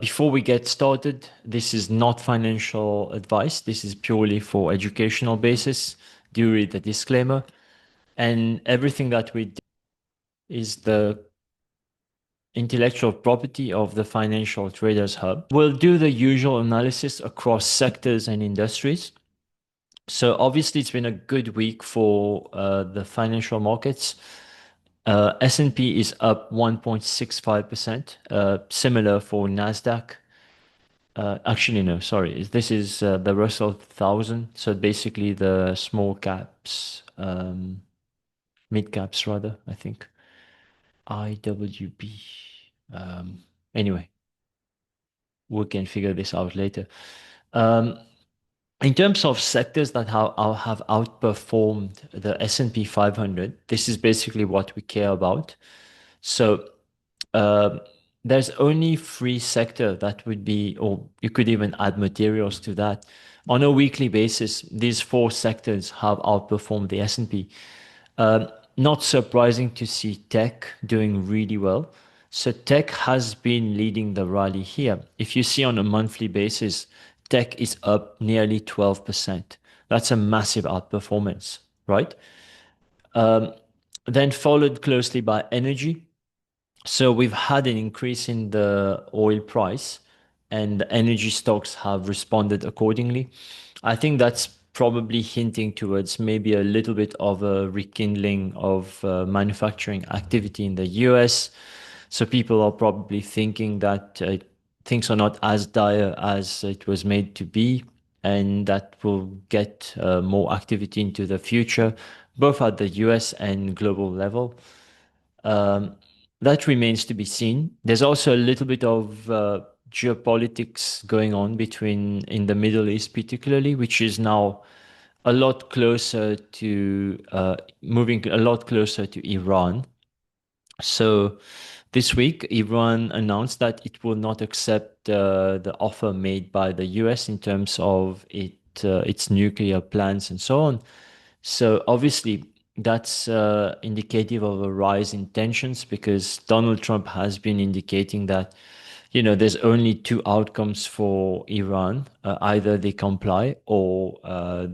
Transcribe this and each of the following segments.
Before we get started, this is not financial advice. This is purely for educational basis. Do read the disclaimer. And everything that we do is the intellectual property of the Financial Traders Hub. We'll do the usual analysis across sectors and industries. So obviously, it's been a good week for the financial markets. S&P is up 1.65%, similar for Nasdaq. Actually, no, sorry. This is the Russell 1000. So basically the small caps, mid caps rather, I think. IWB. Anyway, we can figure this out later. Um, in terms of sectors that have outperformed the S&P 500, this is basically what we care about. So uh, there's only three sector that would be, or you could even add materials to that. On a weekly basis, these four sectors have outperformed the S&P. Not surprising to see tech doing really well. So tech has been leading the rally here. If you see on a monthly basis, tech is up nearly 12%. That's a massive outperformance, right? Then followed closely by energy. So we've had an increase in the oil price and the energy stocks have responded accordingly. I think that's probably hinting towards maybe a little bit of a rekindling of manufacturing activity in the US. So people are probably thinking that things are not as dire as it was made to be, and that will get more activity into the future, both at the US and global level. Um, that remains to be seen. There's also a little bit of geopolitics going on between in the Middle East, particularly, which is now a lot closer to moving a lot closer to Iran. So this week, Iran announced that it will not accept the offer made by the US in terms of its nuclear plans and so on. So obviously, that's indicative of a rise in tensions because Donald Trump has been indicating that, there's only two outcomes for Iran. Either they comply or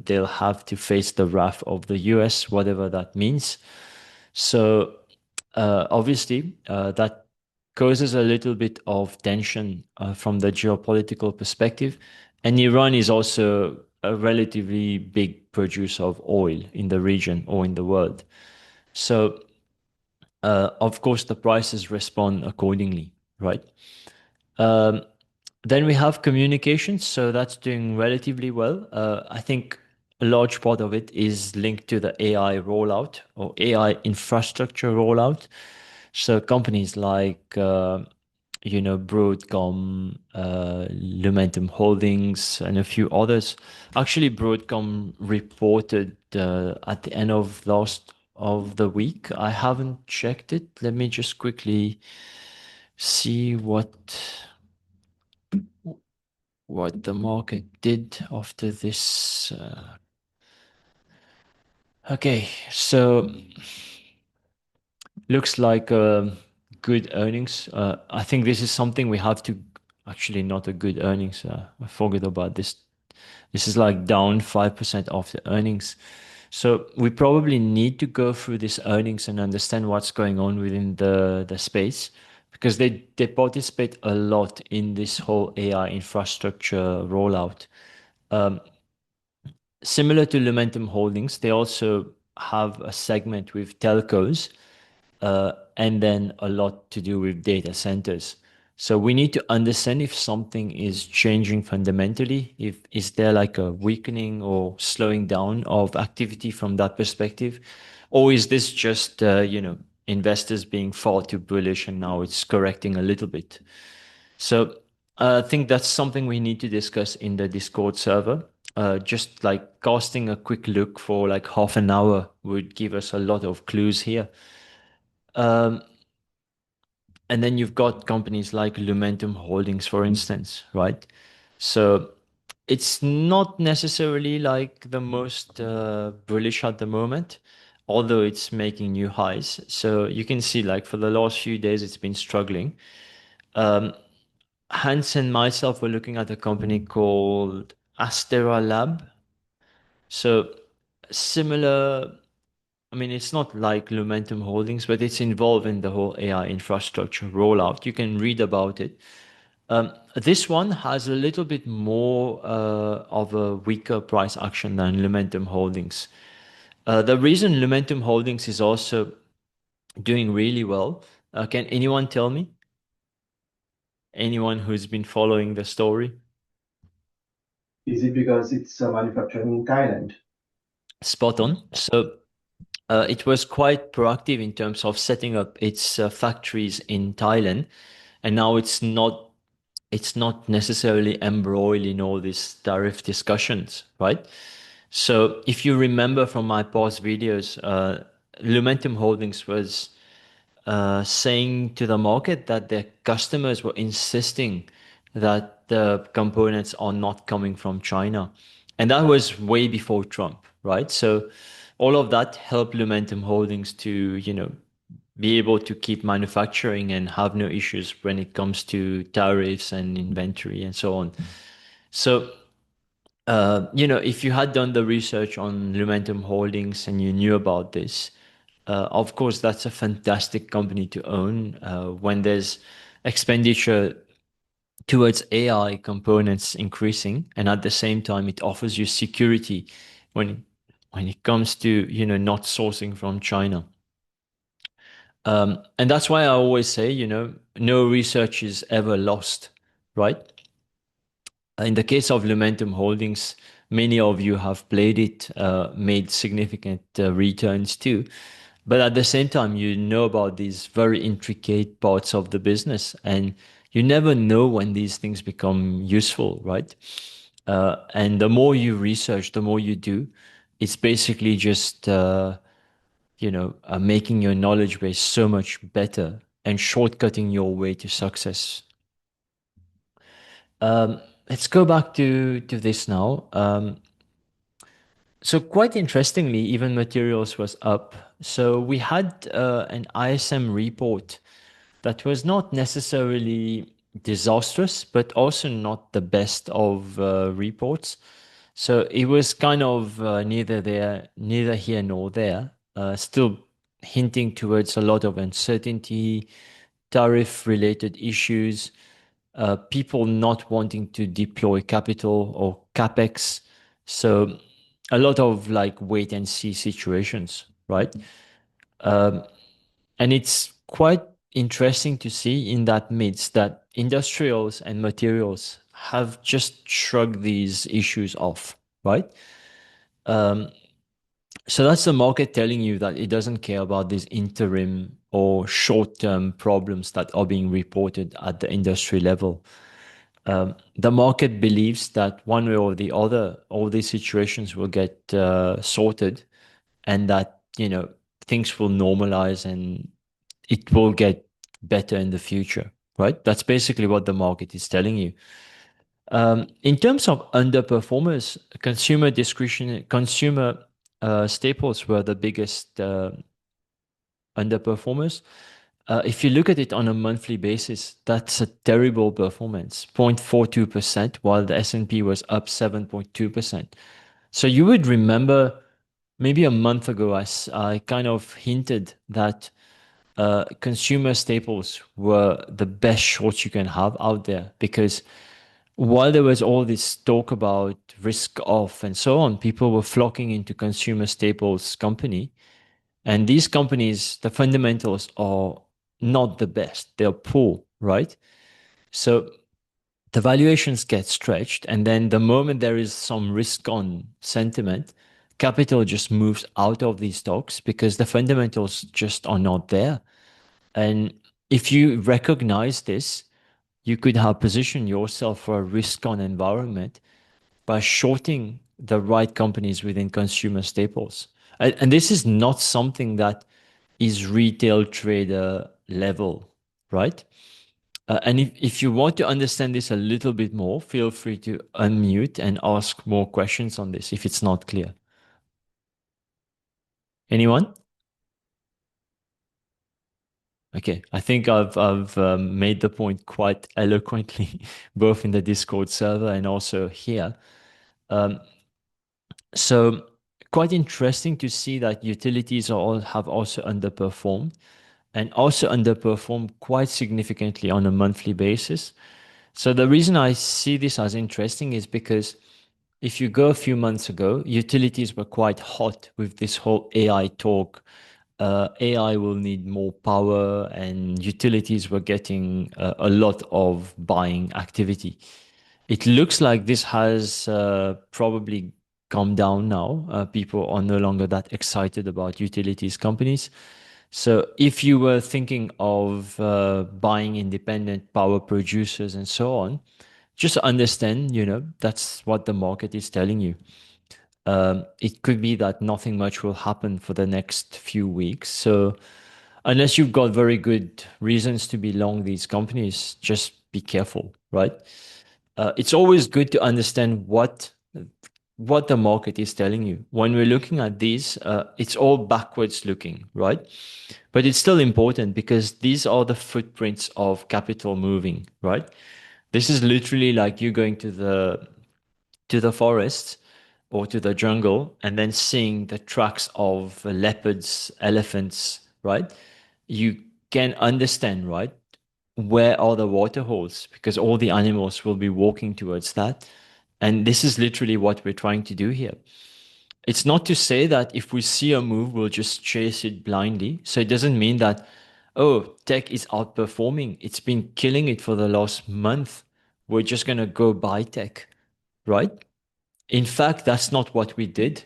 they'll have to face the wrath of the US, whatever that means. So obviously, that causes a little bit of tension from the geopolitical perspective. And Iran is also a relatively big producer of oil in the region or in the world. So, of course, the prices respond accordingly, right? Um, then we have communications, so that's doing relatively well. I think a large part of it is linked to the AI rollout or AI infrastructure rollout. So companies like Broadcom, Lumentum Holdings, and a few others. Actually, Broadcom reported at the end of last of the week. I haven't checked it. Let me just quickly see what the market did after this. Okay, so looks like good earnings. I think this is something we have to actually not a good earnings. I forgot about this. This is like down 5% of the earnings. So we probably need to go through this earnings and understand what's going on within the space because they participate a lot in this whole AI infrastructure rollout. Similar to Lumentum Holdings, they also have a segment with telcos and then a lot to do with data centers. So we need to understand if something is changing fundamentally. If is there like a weakening or slowing down of activity from that perspective, or is this just investors being far too bullish and now it's correcting a little bit? So I think that's something we need to discuss in the Discord server. Just like casting a quick look for like half an hour would give us a lot of clues here. Um, and then you've got companies like Lumentum Holdings, for instance, right? So it's not necessarily like the most bullish at the moment, although it's making new highs. So you can see like for the last few days, it's been struggling. Hans and myself were looking at a company called Astera Lab. So similar, I mean, it's not like Lumentum Holdings, but it's involved in the whole AI infrastructure rollout. You can read about it. This one has a little bit more of a weaker price action than Lumentum Holdings. The reason Lumentum Holdings is also doing really well, can anyone tell me? Anyone who's been following the story? Is it because it's manufacturing in Thailand? Spot on. So it was quite proactive in terms of setting up its factories in Thailand, and now it's not necessarily embroiled in all these tariff discussions, right? So if you remember from my past videos, Lumentum Holdings was saying to the market that their customers were insisting that the components are not coming from China. And that was way before Trump, right? So all of that helped Lumentum Holdings to, be able to keep manufacturing and have no issues when it comes to tariffs and inventory and so on. So if you had done the research on Lumentum Holdings and you knew about this, of course, that's a fantastic company to own when there's expenditure towards AI components increasing, and at the same time, it offers you security when when it comes to not sourcing from China. And that's why I always say, no research is ever lost, right? In the case of Lumentum Holdings, many of you have played it, made significant returns too. But at the same time, you know about these very intricate parts of the business, and you never know when these things become useful, right? And the more you research, the more you do, it's basically just, making your knowledge base so much better and shortcutting your way to success. Let's go back to this now. So quite interestingly, even materials was up. So we had an ISM report that was not necessarily disastrous, but also not the best of reports. So it was kind of neither here nor there. Still hinting towards a lot of uncertainty, tariff-related issues, people not wanting to deploy capital or capex. So a lot of like wait and see situations, right? Um, and it's quite interesting to see in that midst that industrials and materials have just shrugged these issues off, right? Um, so that's the market telling you that it doesn't care about these interim or short-term problems that are being reported at the industry level. The market believes that one way or the other, all these situations will get sorted, and that things will normalize and it will get better in the future, right? That's basically what the market is telling you. In terms of underperformers, consumer discretionary consumer staples were the biggest underperformers. If you look at it on a monthly basis, that's a terrible performance, 0.42%, while the S&P was up 7.2%. So you would remember maybe a month ago, I kind of hinted that consumer staples were the best shorts you can have out there because while there was all this talk about risk off and so on, people were flocking into consumer staples company. And these companies, the fundamentals are not the best. They're poor, right? So the valuations get stretched. And then the moment there is some risk on sentiment, capital just moves out of these stocks because the fundamentals just are not there. And if you recognize this, you could have positioned yourself for a risk on environment by shorting the right companies within consumer staples. And this is not something that is retail trader level, right? And if you want to understand this a little bit more, feel free to unmute and ask more questions on this if it's not clear. Anyone? Okay, I think I've made the point quite eloquently, both in the Discord server and also here. Um, so quite interesting to see that utilities are all have also underperformed and also underperformed quite significantly on a monthly basis. So the reason I see this as interesting is because if you go a few months ago, utilities were quite hot with this whole AI talk. AI will need more power, and utilities were getting a lot of buying activity. It looks like this has probably come down now. People are no longer that excited about utilities companies. So if you were thinking of buying independent power producers and so on, just understand, that's what the market is telling you. It could be that nothing much will happen for the next few weeks. So unless you've got very good reasons to be long these companies, just be careful, right? It's always good to understand what the market is telling you. When we're looking at these, it's all backwards looking, right? But it's still important because these are the footprints of capital moving, right? This is literally like you going to the forest or to the jungle and then seeing the tracks of leopards, elephants, right? You can understand, right? Where are the water holes? Because all the animals will be walking towards that. And this is literally what we're trying to do here. It's not to say that if we see a move, we'll just chase it blindly. So it doesn't mean that, oh, tech is outperforming. It's been killing it for the last month. We're just going to go buy tech, right? In fact, that's not what we did.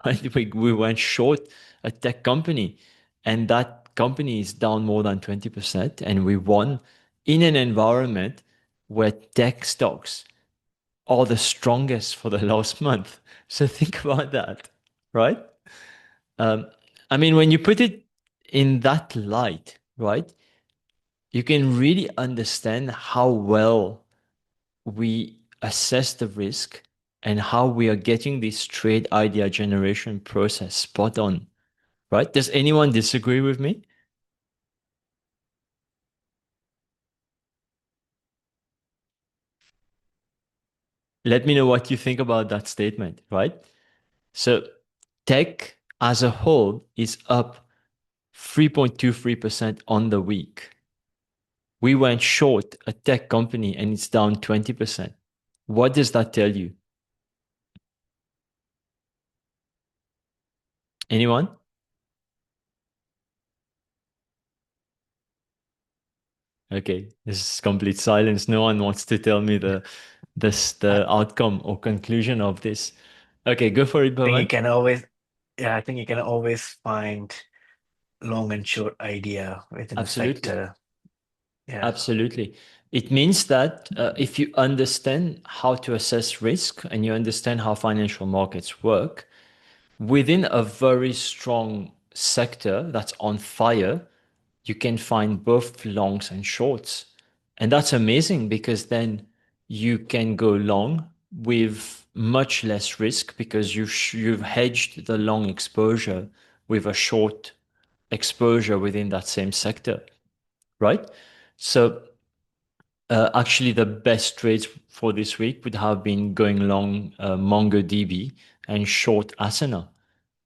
Right? We went short a tech company, and that company is down more than 20%. And we won in an environment where tech stocks are the strongest for the last month. So think about that, right? Um, I mean, when you put it in that light, right, you can really understand how well we assess the risk and how we are getting this trade idea generation process spot on, right? Does anyone disagree with me? Let me know what you think about that statement, right? So tech as a whole is up 3.23% on the week. We went short a tech company and it's down 20%. What does that tell you? Anyone? Okay, this is complete silence. No one wants to tell me I the outcome or conclusion of this. Okay, go for it, think you Bhavan. can always, yeah, I think you can always find long and short idea within the Absolutely. sector. Yeah. Absolutely. It means that if you understand how to assess risk and you understand how financial markets work, within a very strong sector that's on fire, you can find both longs and shorts. And that's amazing because then you can go long with much less risk because you've hedged the long exposure with a short exposure within that same sector, right? So actually, the best trades for this week would have been going long MongoDB and short ASANA.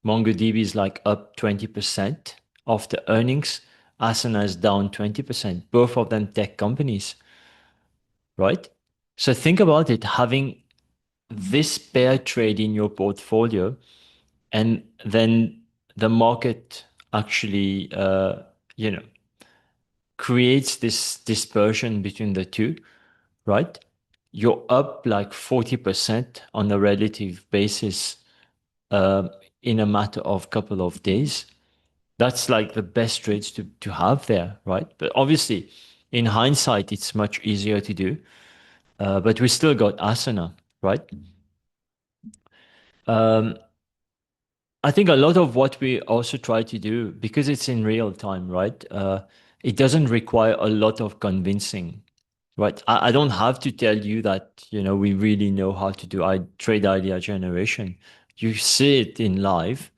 MongoDB is like up 20% after earnings. Asana is down 20%, both of them tech companies, right? So think about it, having this pair trade in your portfolio, and then the market actually, you know, creates this dispersion between the two, right? You're up like 40% on a relative basis uh, in a matter of couple of days. That's like the best trades to have there, right? But obviously, in hindsight, it's much easier to do. But we still got Asana, right? Um, I think a lot of what we also try to do, because it's in real time, right? It doesn't require a lot of convincing, right? I don't have to tell you that, we really know how to do trade idea generation. You see it in live.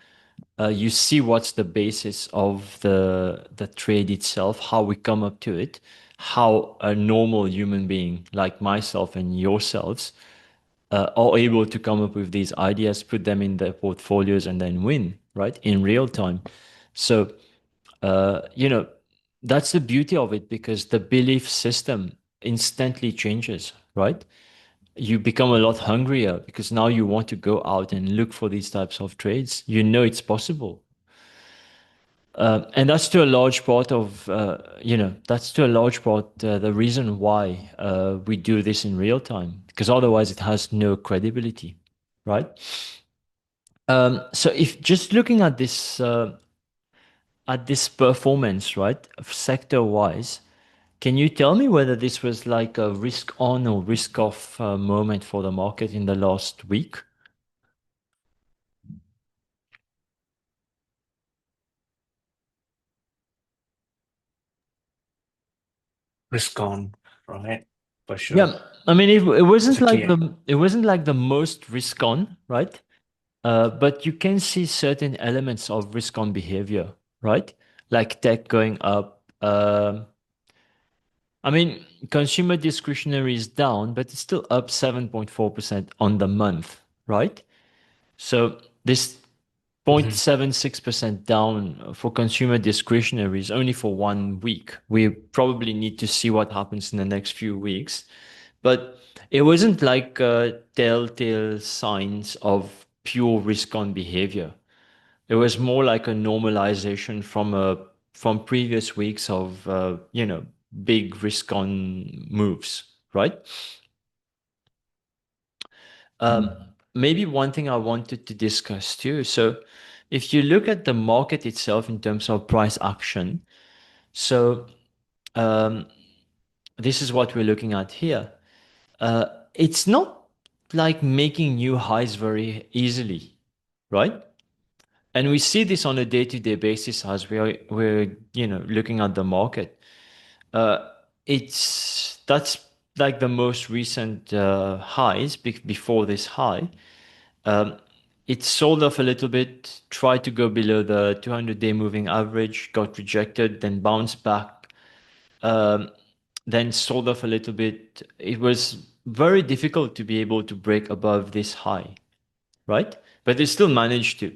you see what's the basis of the trade itself, how we come up to it, how a normal human being like myself and yourselves are able to come up with these ideas, put them in their portfolios, and then win, right, in real time. So, you know, that's the beauty of it because the belief system instantly changes, right? You become a lot hungrier because now you want to go out and look for these types of trades. You know it's possible. And that's to a large part of, that's to a large part the reason why we do this in real time, because otherwise it has no credibility, right? So if just looking at this performance, right, sector wise, can you tell me whether this was like a risk on or risk off moment for the market in the last week? Risk on, right? For sure. Yeah, I mean, it It's wasn't a like key. the most risk on, right? But you can see certain elements of risk on behavior, right? Like tech going up. I mean, consumer discretionary is down, but it's still up 7.4% on the month, right? So this Mhm. 0.76% down for consumer discretionary is only for 1 week. We probably need to see what happens in the next few weeks. But it wasn't like telltale signs of pure risk on behavior. It was more like a normalization from previous weeks of big risk on moves, right? Um, Maybe one thing I wanted to discuss too. So, if you look at the market itself in terms of price action, so um, this is what we're looking at here. It's not like making new highs very easily, right? And we see this on a day-to-day basis as we're looking at the market. Uh, it's that's like the most recent highs before this high. Um, it sold off a little bit, tried to go below the 200-day moving average, got rejected, then bounced back, um, then sold off a little bit. It was very difficult to be able to break above this high, right? But they still managed to.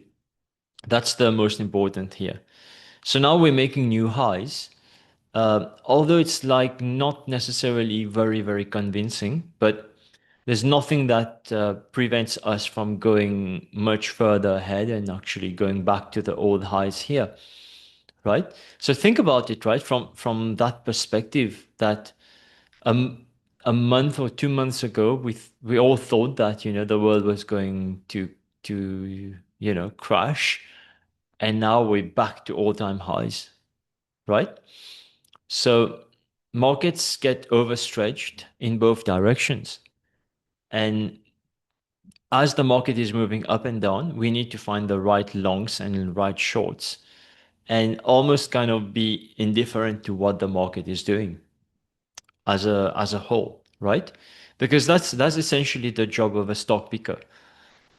That's the most important here. So now we're making new highs. Although it's like not necessarily very, very convincing, but there's nothing that prevents us from going much further ahead and actually going back to the old highs here, right? So think about it, right? From that perspective, that um, a month or 2 months ago, we all thought that the world was going to crash, and now we're back to all-time highs, right? So markets get overstretched in both directions. And as the market is moving up and down, we need to find the right longs and right shorts and almost kind of be indifferent to what the market is doing as a whole, right? Because that's essentially the job of a stock picker.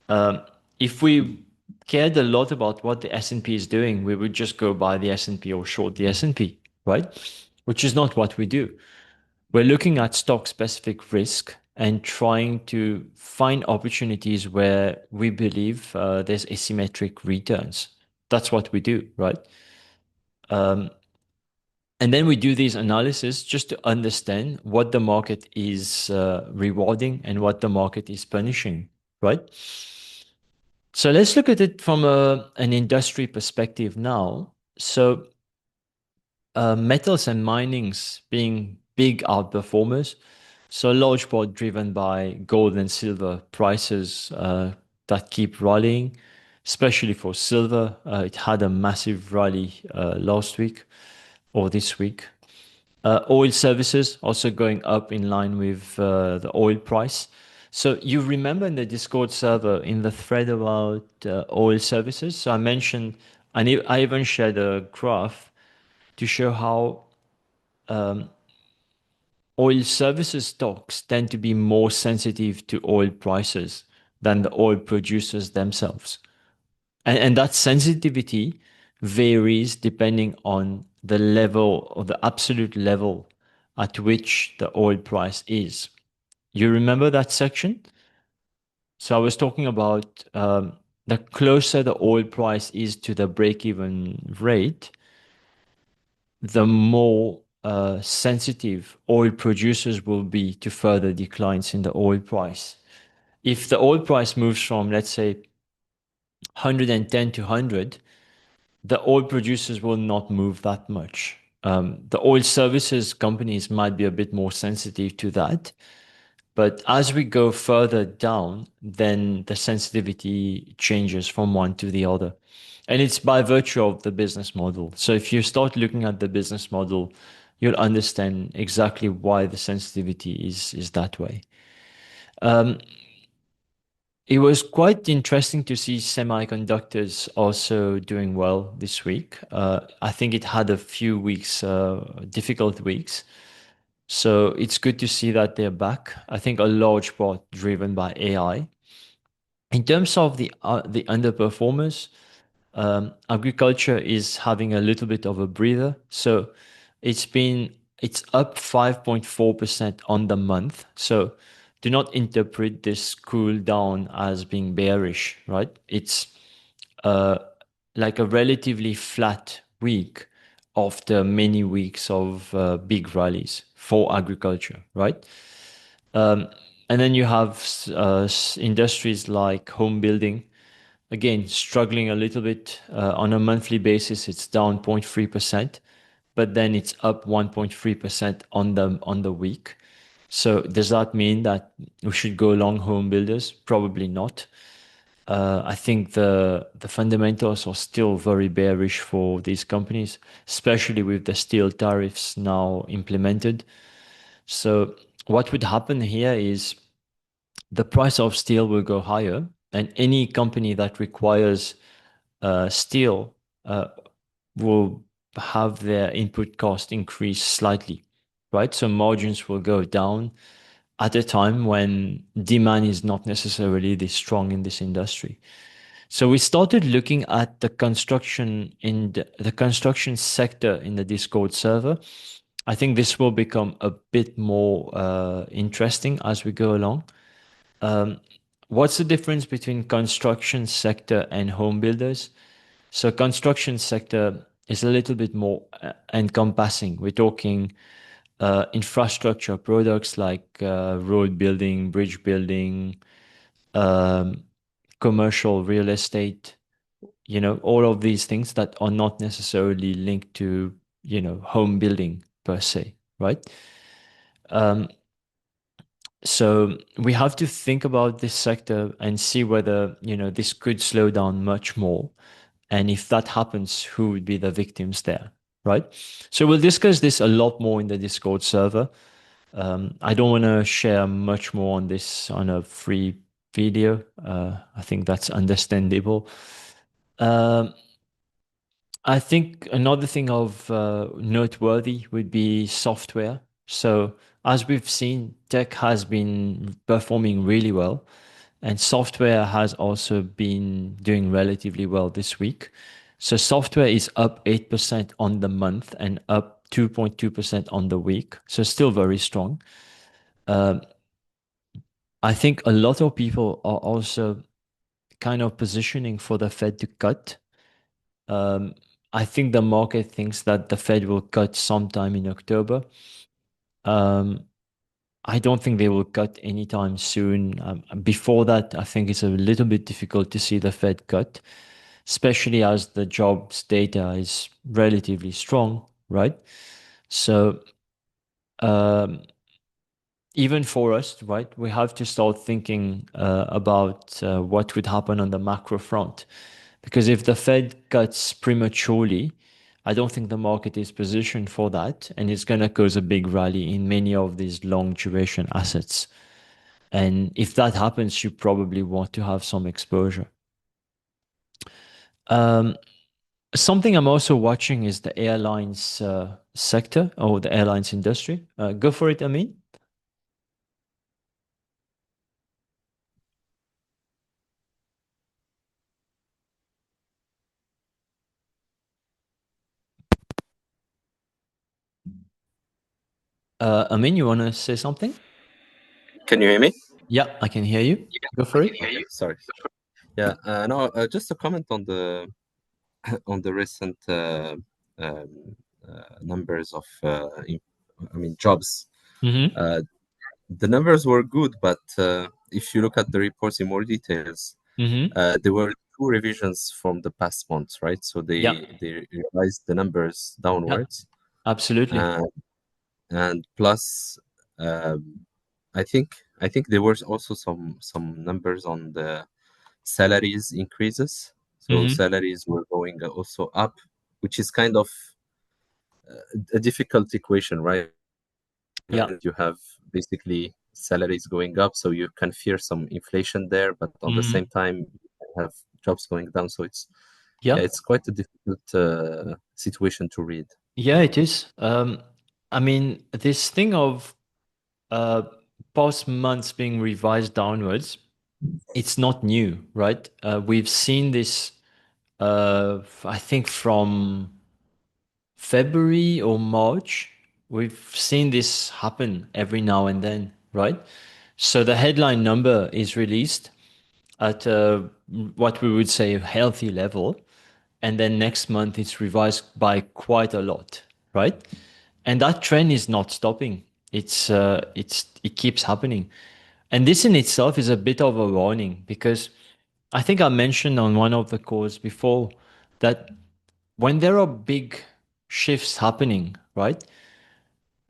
Um, if we cared a lot about what the S&P is doing, we would just go buy the S&P or short the S&P, right? Which is not what we do. We're looking at stock specific risk and trying to find opportunities where we believe there's asymmetric returns. That's what we do, right? Um, and then we do these analysis just to understand what the market is rewarding and what the market is punishing, right? So let's look at it from an industry perspective now. So metals and minings being big outperformers. So a large part driven by gold and silver prices that keep rallying, especially for silver. It had a massive rally last week or this week. Oil services also going up in line with the oil price. So you remember in the Discord server in the thread about oil services, so I mentioned, I even shared a graph to show how oil services stocks tend to be more sensitive to oil prices than the oil producers themselves, And that sensitivity varies depending on the level or the absolute level at which the oil price is. You remember that section? So I was talking about the closer the oil price is to the break-even rate, the more sensitive oil producers will be to further declines in the oil price. If the oil price moves from, let's say, 110 to 100, the oil producers will not move that much. The oil services companies might be a bit more sensitive to that. But as we go further down, then the sensitivity changes from one to the other. And it's by virtue of the business model. So if you start looking at the business model, you'll understand exactly why the sensitivity is that way. It was quite interesting to see semiconductors also doing well this week. I think it had a few weeks, difficult weeks. So it's good to see that they're back. I think a large part driven by AI. In terms of the underperformers, agriculture is having a little bit of a breather. So it's up 5.4% on the month. So do not interpret this cool down as being bearish, right? It's uh, like a relatively flat week after many weeks of big rallies for agriculture, right? Um, and then you have industries like home building, again, struggling a little bit on a monthly basis. It's down 0.3%, but then it's up 1.3% on the week. So does that mean that we should go long home builders? Probably not. I think the fundamentals are still very bearish for these companies, especially with the steel tariffs now implemented. So what would happen here is the price of steel will go higher, and any company that requires steel will have their input cost increase slightly, right? So margins will go down at a time when demand is not necessarily this strong in this industry. So we started looking at the construction in the construction sector in the Discord server. I think this will become a bit more interesting as we go along. Um, what's the difference between construction sector and home builders? So construction sector is a little bit more encompassing. We're talking infrastructure products like road building, bridge building, um, commercial real estate, all of these things that are not necessarily linked to, home building per se, right? Um, so we have to think about this sector and see whether, this could slow down much more. And if that happens, who would be the victims there, right? So we'll discuss this a lot more in the Discord server. I don't want to share much more on this on a free video. I think that's understandable. Um, I think another thing of noteworthy would be software. So as we've seen, tech has been performing really well, and software has also been doing relatively well this week. So software is up 8% on the month and up 2.2% on the week. So still very strong. Um, I think a lot of people are also kind of positioning for the Fed to cut. Um, I think the market thinks that the Fed will cut sometime in October. Um, I don't think they will cut anytime soon. Before that, I think it's a little bit difficult to see the Fed cut, especially as the jobs data is relatively strong, right? So um, even for us, right, we have to start thinking about what would happen on the macro front. Because if the Fed cuts prematurely, I don't think the market is positioned for that. And it's going to cause a big rally in many of these long duration assets. And if that happens, you probably want to have some exposure. Um, Something I'm also watching is the airlines sector or the airlines industry. Go for it, Amin. Amin, you want to say something? Can you hear me? Yeah, I can hear you. Go for it. Okay, sorry. Yeah, no, just a comment on the on the recent um, numbers of jobs. Mm-hmm. The numbers were good, but if you look at the reports in more details, Mm-hmm. there were two revisions from the past months, right? So Yeah. they revised the numbers Yeah. downwards, Absolutely. and plus, I think there was also some numbers on the salaries increases. So Mm-hmm. salaries were going also up, which is kind of a difficult equation, right? Yeah. You have basically salaries going up, so you can fear some inflation there, but on the Mm-hmm. same time, you have jobs going down. So Yeah. it's quite a difficult situation to read. Yeah, it is. I mean, this thing of uh past months being revised downwards, it's not new, right? We've seen this I think from February or March, we've seen this happen every now and then, right? So the headline number is released at what we would say a healthy level, and then next month it's revised by quite a lot, right? And that trend is not stopping. It keeps happening, and this in itself is a bit of a warning because I think I mentioned on one of the calls before that when there are big shifts happening, right?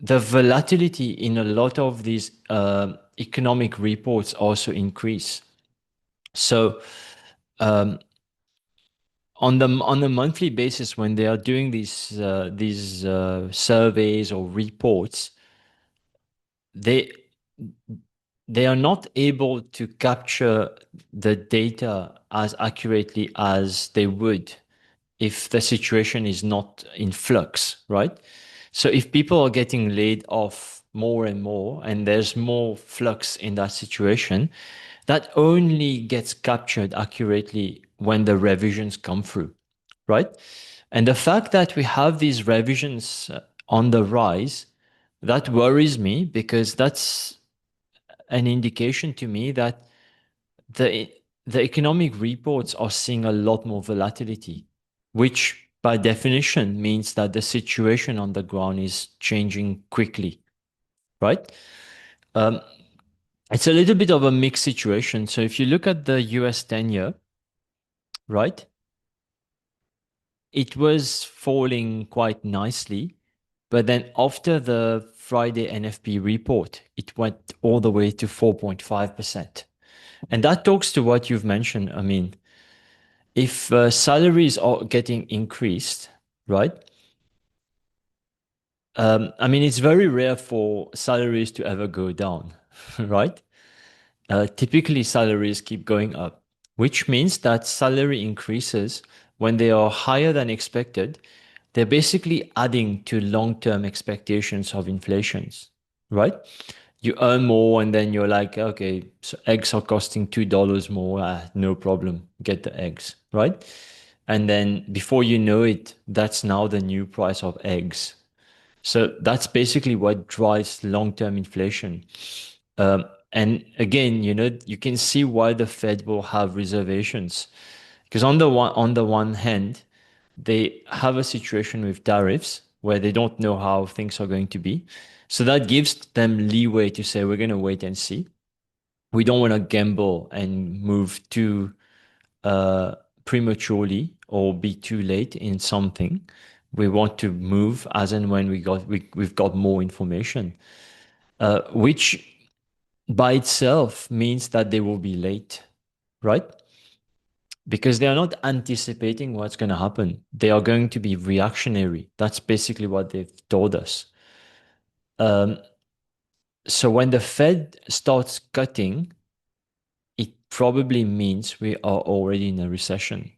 The volatility in a lot of these economic reports also increase. So on a monthly basis, when they are doing these surveys or reports, they they are not able to capture the data as accurately as they would if the situation is not in flux, right? So if people are getting laid off more and more, and there's more flux in that situation, that only gets captured accurately when the revisions come through, right? And the fact that we have these revisions on the rise, that worries me because that's an indication to me that the the economic reports are seeing a lot more volatility, which by definition means that the situation on the ground is changing quickly, right? Um, it's a little bit of a mixed situation. So if you look at the US 10-year, right, it was falling quite nicely. But then after the Friday NFP report, it went all the way to 4.5%. And that talks to what you've mentioned. I mean, if salaries are getting increased, right? I mean, it's very rare for salaries to ever go down, right? Typically, salaries keep going up, which means that salary increases, when they are higher than expected, they're basically adding to long-term expectations of inflations, right? You earn more, and then you're like, okay, so eggs are costing $2 more. No problem, get the eggs, right? And then before you know it, that's now the new price of eggs. So that's basically what drives long-term inflation. And again, you can see why the Fed will have reservations, because on the one hand, they have a situation with tariffs where they don't know how things are going to be. So that gives them leeway to say, we're going to wait and see. We don't want to gamble and move too uh, prematurely or be too late in something. We want to move as and when we've got more information, which by itself means that they will be late, right? Because they are not anticipating what's going to happen. They are going to be reactionary. That's basically what they've told us. Um, so when the Fed starts cutting, it probably means we are already in a recession.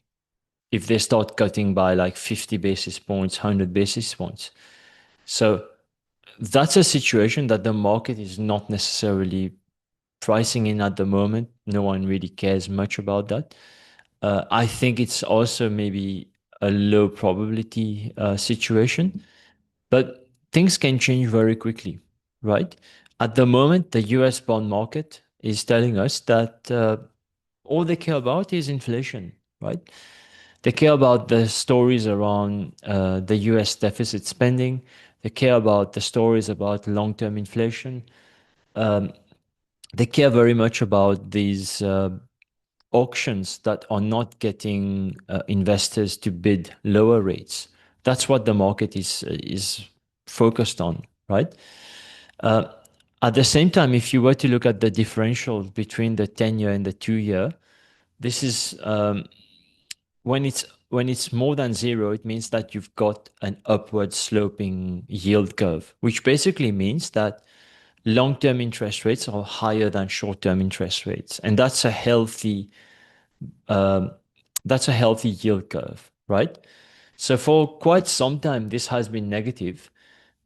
If they start cutting by like 50 basis points, 100 basis points. So that's a situation that the market is not necessarily pricing in at the moment. No one really cares much about that. I think it's also maybe a low probability situation, but things can change very quickly. right? At the moment, the US bond market is telling us that all they care about is inflation, right? They care about the stories around the US deficit spending. They care about the stories about long-term inflation. Um, they care very much about these auctions that are not getting investors to bid lower rates. That's what the market is focused on, right? Uh, at the same time, if you were to look at the differential between the 10-year and the 2-year, this is when it's more than zero, it means that you've got an upward sloping yield curve, which basically means that long-term interest rates are higher than short-term interest rates, and um, that's a healthy yield curve, right? So for quite some time, this has been negative,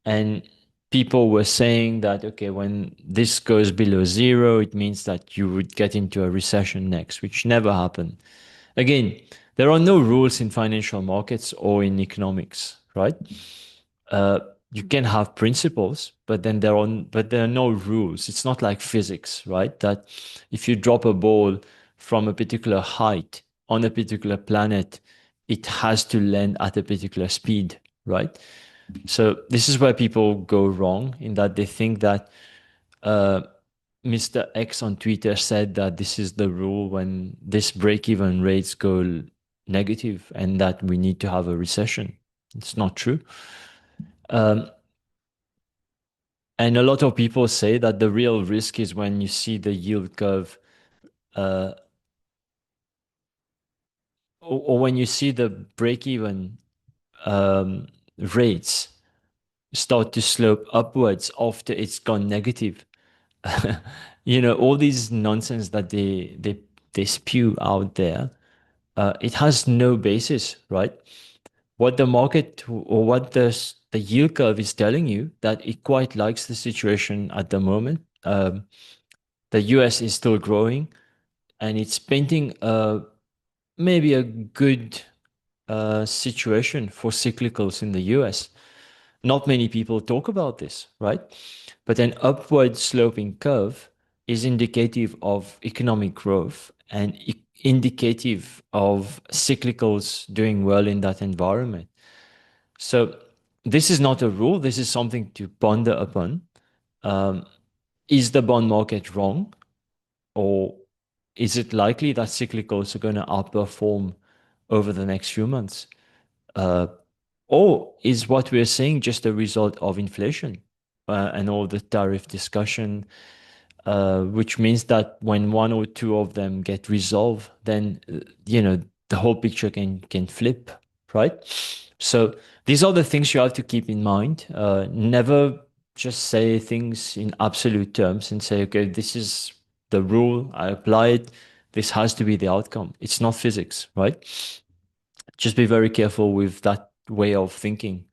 and people were saying that, okay, when this goes below zero, it means that you would get into a recession next, which never happened. Again, there are no rules in financial markets or in economics, right? Uh, you can have principles, but then there are no rules. It's not like physics, right? That if you drop a ball from a particular height on a particular planet, it has to land at a particular speed, right? So this is where people go wrong, in that they think that uh, Mr. X on Twitter said that this is the rule when this break-even rates go negative and that we need to have a recession. It's not true. Um, and a lot of people say that the real risk is when you see the yield curve uh, or when you see the break-even rates start to slope upwards after it's gone negative. All these nonsense that they spew out there, it has no basis, right? What the market or what the yield curve is telling you, that it quite likes the situation at the moment. The US is still growing, and it's painting maybe a good situation for cyclicals in the US. Not many people talk about this, right? But an upward sloping curve is indicative of economic growth and indicative of cyclicals doing well in that environment. So this is not a rule. This is something to ponder upon. Um, is the bond market wrong, or is it likely that cyclicals are going to outperform over the next few months? Uh, or is what we're seeing just a result of inflation and all the tariff discussion, which means that when one or two of them get resolved, then the whole picture can flip, right? So these are the things you have to keep in mind. Never just say things in absolute terms and say, okay, this is the rule, I apply it, this has to be the outcome. It's not physics, right? Just be very careful with that way of thinking,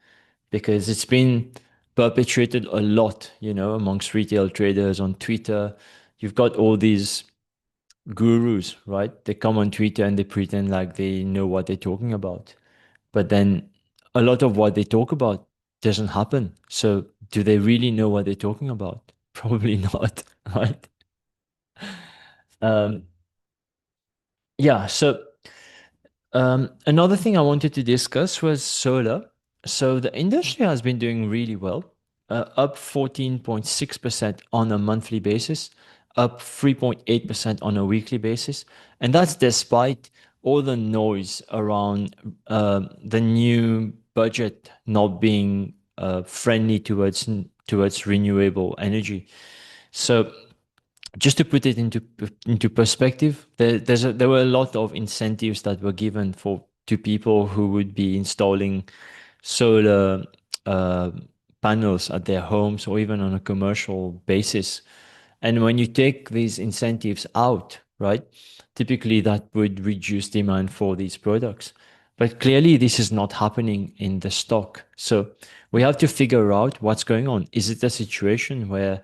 because it's been perpetuated a lot, amongst retail traders on Twitter. You've got all these gurus, right? They come on Twitter and they pretend like they know what they're talking about. But then a lot of what they talk about doesn't happen. So do they really know what they're talking about? Probably not, right? Um, yeah, so another thing I wanted to discuss was solar. So the industry has been doing really well, up 14.6% on a monthly basis, up 3.8% on a weekly basis. And that's despite all the noise around the new budget not being friendly towards renewable energy. So just to put it into perspective, there were a lot of incentives that were given to people who would be installing solar uh, panels at their homes or even on a commercial basis. And when you take these incentives out, right, typically that would reduce demand for these products. But clearly, this is not happening in the stock. So we have to figure out what's going on. Is it a situation where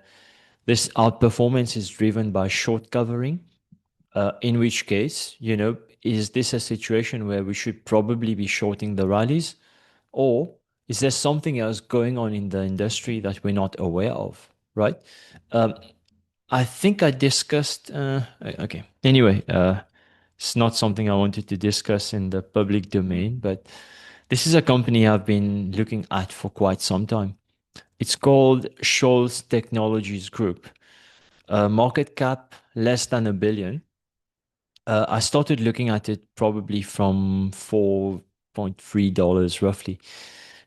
this outperformance is driven by short covering? In which case, is this a situation where we should probably be shorting the rallies? Or is there something else going on in the industry that we're not aware of? right? Um, I think I discussed. Okay. Anyway, it's not something I wanted to discuss in the public domain, but this is a company I've been looking at for quite some time. It's called Scholes Technologies Group. Market cap less than $1 billion. I started looking at it probably from $4.3 roughly.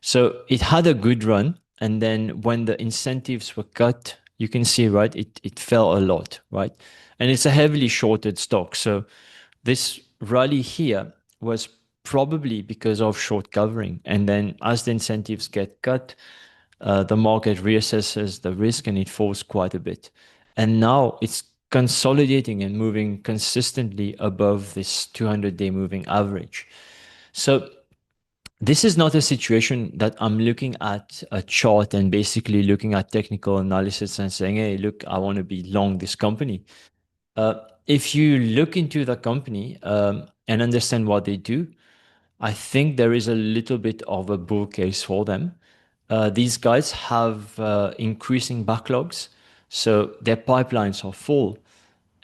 So it had a good run. And then when the incentives were cut, you can see, right, it fell a lot, right? And it's a heavily shorted stock. So this rally here was probably because of short covering. And then as the incentives get cut, the market reassesses the risk and it falls quite a bit. And now it's consolidating and moving consistently above this 200-day moving average. So this is not a situation that I'm looking at a chart and basically looking at technical analysis and saying, hey, look, I want to be long this company. If you look into the company and understand what they do, I think there is a little bit of a bull case for them. These guys have increasing backlogs, so their pipelines are full.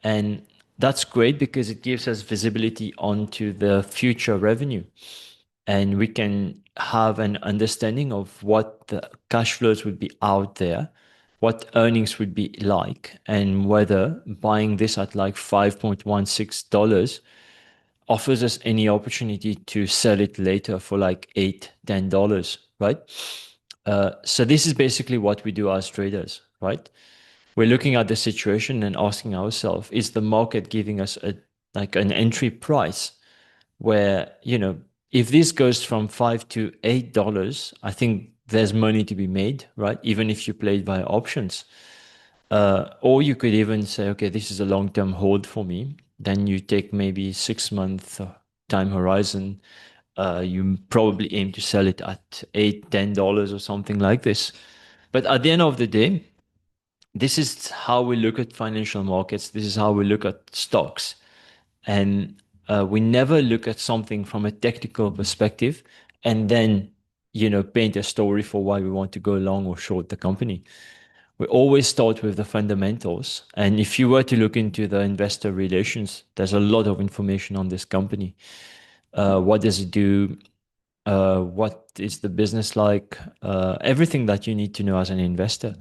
And that's great because it gives us visibility onto the future revenue. And we can have an understanding of what the cash flows would be out there, what earnings would be like, and whether buying this at like $5.16 offers us any opportunity to sell it later for like $8, $10, right? So this is basically what we do as traders, right? We're looking at the situation and asking ourselves, is the market giving us like an entry price where, if this goes from $5 to $8, I think there's money to be made, right? Even if you play it via options. Or you could even say, okay, this is a long-term hold for me. Then you take maybe 6 month time horizon. You probably aim to sell it at $8, $10 or something like this. But at the end of the day, this is how we look at financial markets. This is how we look at stocks. And we never look at something from a technical perspective and then, paint a story for why we want to go long or short the company. We always start with the fundamentals. And if you were to look into the investor relations, there's a lot of information on this company. What does it do? What is the business like? Everything that you need to know as an investor.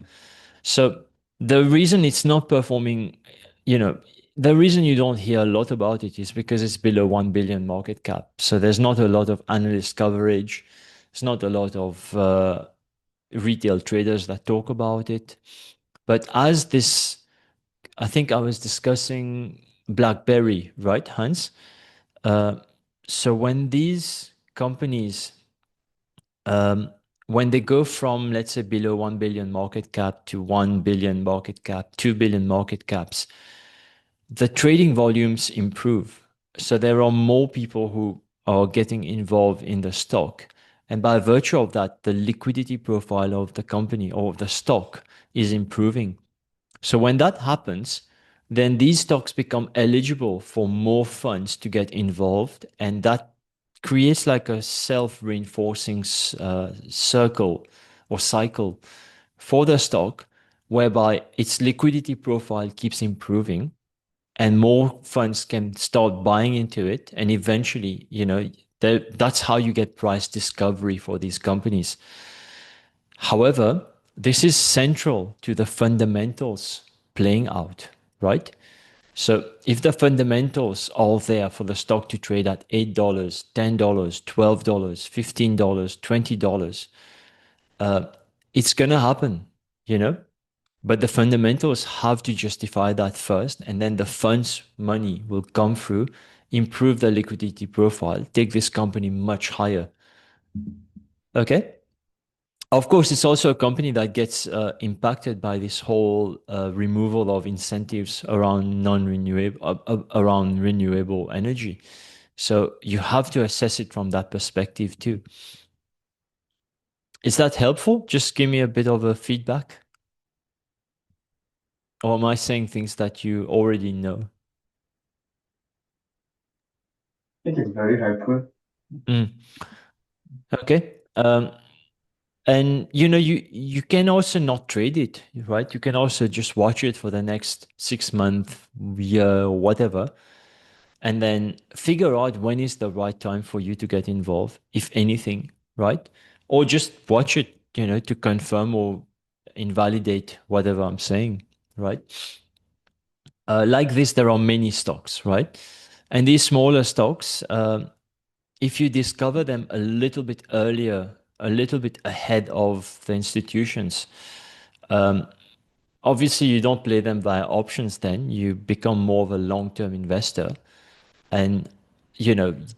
So the reason it's not performing, you know, the reason you don't hear a lot about it is because it's below 1 billion market cap. So there's not a lot of analyst coverage. There's not a lot of retail traders that talk about it. But as this, I think I was discussing BlackBerry, right, Hans? Uh, so when these companies, um, when they go from, let's say, below 1 billion market cap to 1 billion market cap, 2 billion market caps, the trading volumes improve. So there are more people who are getting involved in the stock. And by virtue of that, the liquidity profile of the company or of the stock is improving. So when that happens, then these stocks become eligible for more funds to get involved. And that creates like a self-reinforcing circle or cycle for the stock, whereby its liquidity profile keeps improving and more funds can start buying into it. And eventually, that's how you get price discovery for these companies. However, this is central to the fundamentals playing out, right? So if the fundamentals are there for the stock to trade at $8, $10, $12, $15, $20, it's going to happen, you know? But the fundamentals have to justify that first, and then the funds money will come through, improve the liquidity profile, take this company much higher. Okay? Of course, it's also a company that gets impacted by this whole removal of incentives around around renewable energy. So you have to assess it from that perspective too. Is that helpful? Just give me a bit of a feedback. Or am I saying things that you already know? I think it's very helpful. Mm. Okay. And you can also not trade it, right? You can also just watch it for the next 6 months, year, whatever, and then figure out when is the right time for you to get involved, if anything, right? Or just watch it, to confirm or invalidate whatever I'm saying, right? Like this, there are many stocks, right? And these smaller stocks, if you discover them a little bit earlier, a little bit ahead of the institutions, um, obviously you don't play them via options, then you become more of a long-term investor. And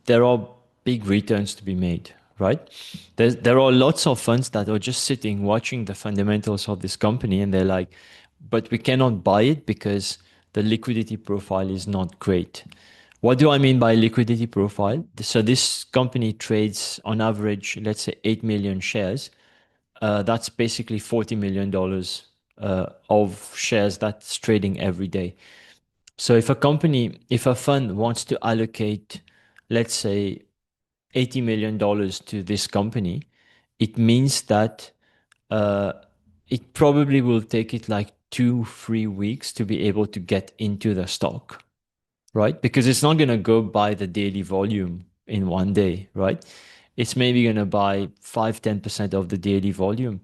there are big returns to be made, right? There are lots of funds that are just sitting watching the fundamentals of this company, and they're like, but we cannot buy it because the liquidity profile is not great. What do I mean by liquidity profile? So this company trades on average, let's say 8 million shares. That's basically $40 million of shares that's trading every day. So if a fund wants to allocate, let's say, $80 million to this company, it means that uh, it probably will take it like 2, 3 weeks to be able to get into the stock, right? Because it's not going to go buy the daily volume in one day, right? It's maybe going to buy 5, 10% of the daily volume,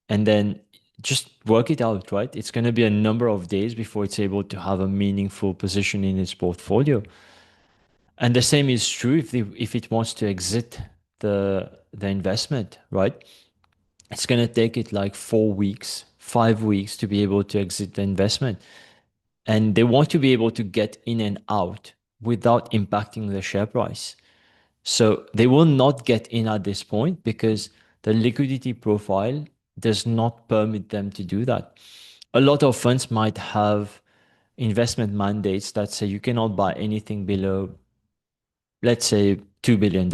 and then just work it out, right? It's going to be a number of days before it's able to have a meaningful position in its portfolio. And the same is true if it wants to exit the investment, right? It's going to take it like 4 weeks, 5 weeks to be able to exit the investment. And they want to be able to get in and out without impacting the share price. So they will not get in at this point because the liquidity profile does not permit them to do that. A lot of funds might have investment mandates that say you cannot buy anything below, let's say, $2 billion.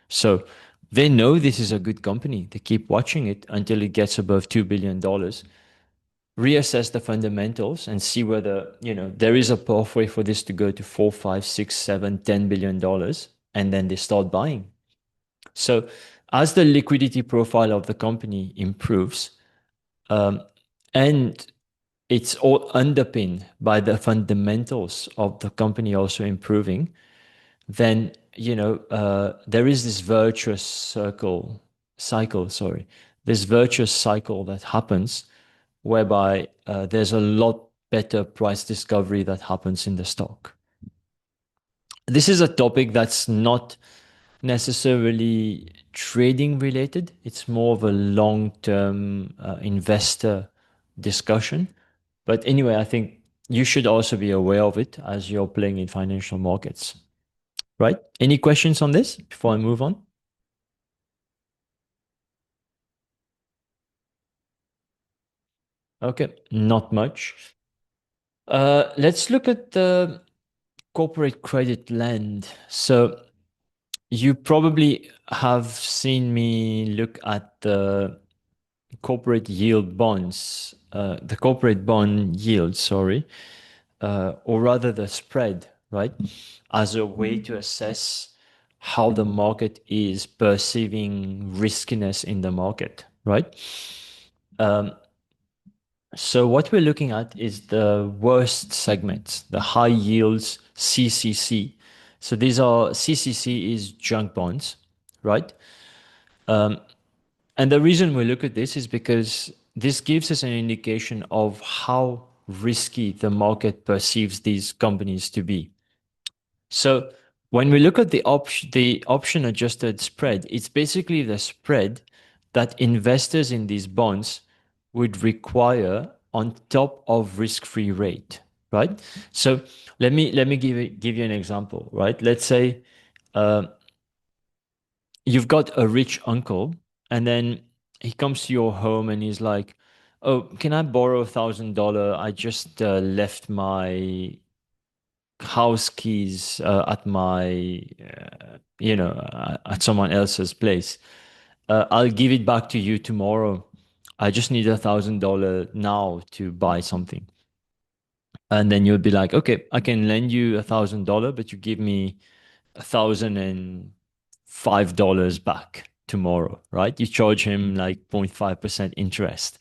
So they know this is a good company. They keep watching it until it gets above $2 billion, reassess the fundamentals and see whether, there is a pathway for this to go to 4, 5, 6, 7, $10 billion, and then they start buying. So as the liquidity profile of the company improves, and it's all underpinned by the fundamentals of the company also improving, then there is this virtuous this virtuous cycle that happens, whereby there's a lot better price discovery that happens in the stock. This is a topic that's not necessarily trading related. It's more of a long-term investor discussion. But anyway, I think you should also be aware of it as you're playing in financial markets. Right? Any questions on this before I move on? Okay, not much. Let's look at the corporate credit lend. So you probably have seen me look at the corporate yield bonds, the corporate bond yield, sorry, or rather the spread, right, as a way to assess how the market is perceiving riskiness in the market, right? So what we're looking at is the worst segments, the high yields CCC. So these are CCC is junk bonds, right? And the reason we look at this is because this gives us an indication of how risky the market perceives these companies to be. So when we look at the option adjusted spread, it's basically the spread that investors in these bonds would require on top of risk-free rate, right? So let me give you an example, right? Let's say you've got a rich uncle, and then he comes to your home and he's like, "Oh, can I borrow $1,000? I just left my house keys at my, at someone else's place. I'll give it back to you tomorrow. I just need $1,000 now to buy something." And then you'll be like, "Okay, I can lend you $1,000, but you give me $1,005 back." tomorrow, right? You charge him like 0.5% interest.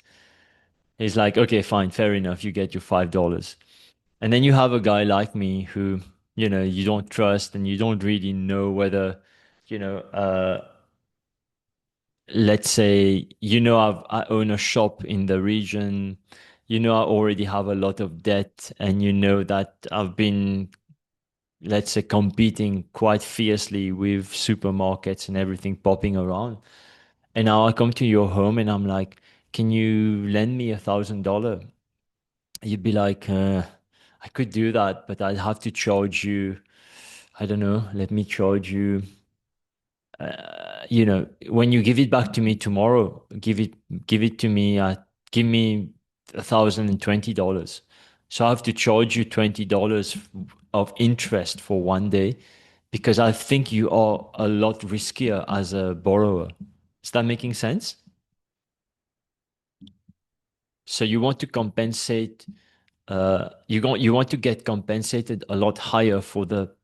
He's like, okay, fine, fair enough. You get your $5. And then you have a guy like me who, you don't trust and you don't really know whether, you know, let's say, I own a shop in the region, I already have a lot of debt, and that I've been, let's say, competing quite fiercely with supermarkets and everything popping around. And now I come to your home and I'm like, can you lend me $1,000? You'd be like, I could do that, but I'd have to charge you, I don't know, let me charge you, when you give it back to me tomorrow, give it to me give me $1,020. So I have to charge you $20 of interest for one day because I think you are a lot riskier as a borrower. Is that making sense? So you want to compensate, you want to get compensated a lot higher for the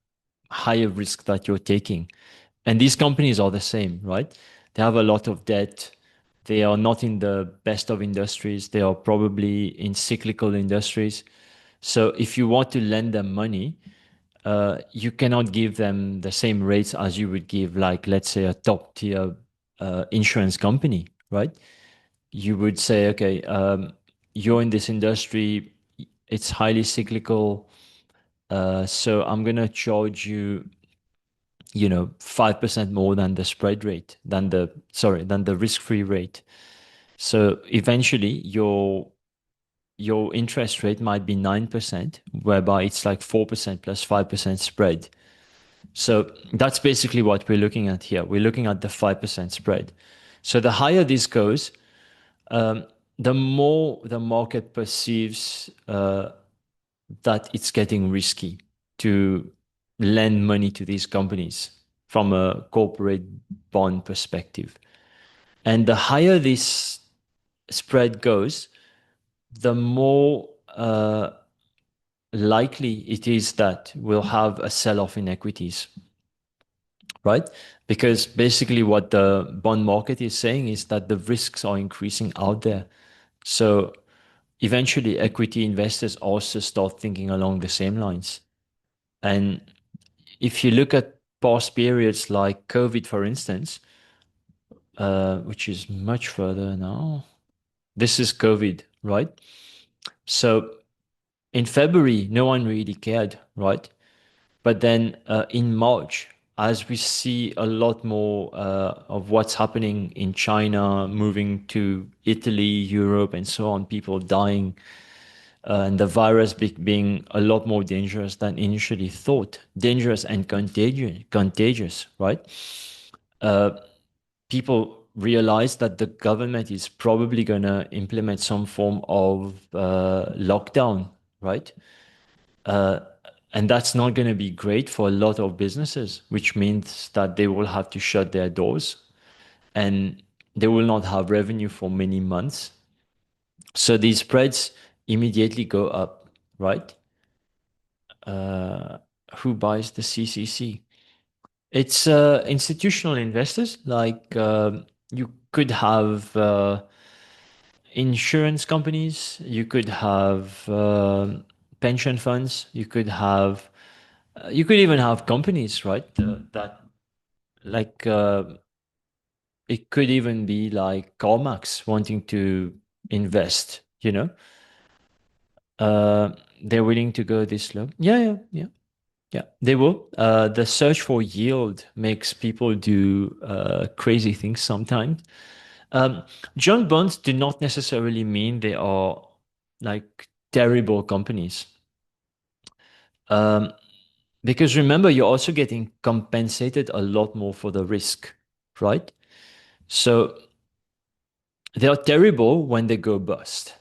higher risk that you're taking. And these companies are the same, right? They have a lot of debt. They are not in the best of industries. They are probably in cyclical industries. So if you want to lend them money, you cannot give them the same rates as you would give, like, let's say, a top tier insurance company, right? You would say, okay, you're in this industry, it's highly cyclical. So I'm going to charge you 5% more than the spread rate, than the risk-free rate. So eventually your interest rate might be 9%, whereby it's like 4% plus 5% spread. So that's basically what we're looking at here. We're looking at the 5% spread. So the higher this goes, the more the market perceives that it's getting risky to lend money to these companies from a corporate bond perspective. And the higher this spread goes, the more likely it is that we'll have a sell-off in equities, right? Because basically what the bond market is saying is that the risks are increasing out there. So eventually equity investors also start thinking along the same lines. And if you look at past periods like COVID, for instance, which is much further now, this is COVID, right? So in February, no one really cared, right? But then in March, as we see a lot more of what's happening in China, moving to Italy, Europe, and so on, people dying, and the virus being a lot more dangerous than initially thought, dangerous and contagious, right? People realize that the government is probably going to implement some form of lockdown, right? And that's not going to be great for a lot of businesses, which means that they will have to shut their doors and they will not have revenue for many months. So these spreads immediately go up, right? Who buys the CCC? It's institutional investors. Like you could have insurance companies, you could have pension funds, you could even have companies, right? That like it could even be like CarMax wanting to invest. They're willing to go this low. Yeah, they will. The search for yield makes people do crazy things sometimes. Junk bonds do not necessarily mean they are like terrible companies. Because remember, you're also getting compensated a lot more for the risk, right? So they are terrible when they go bust.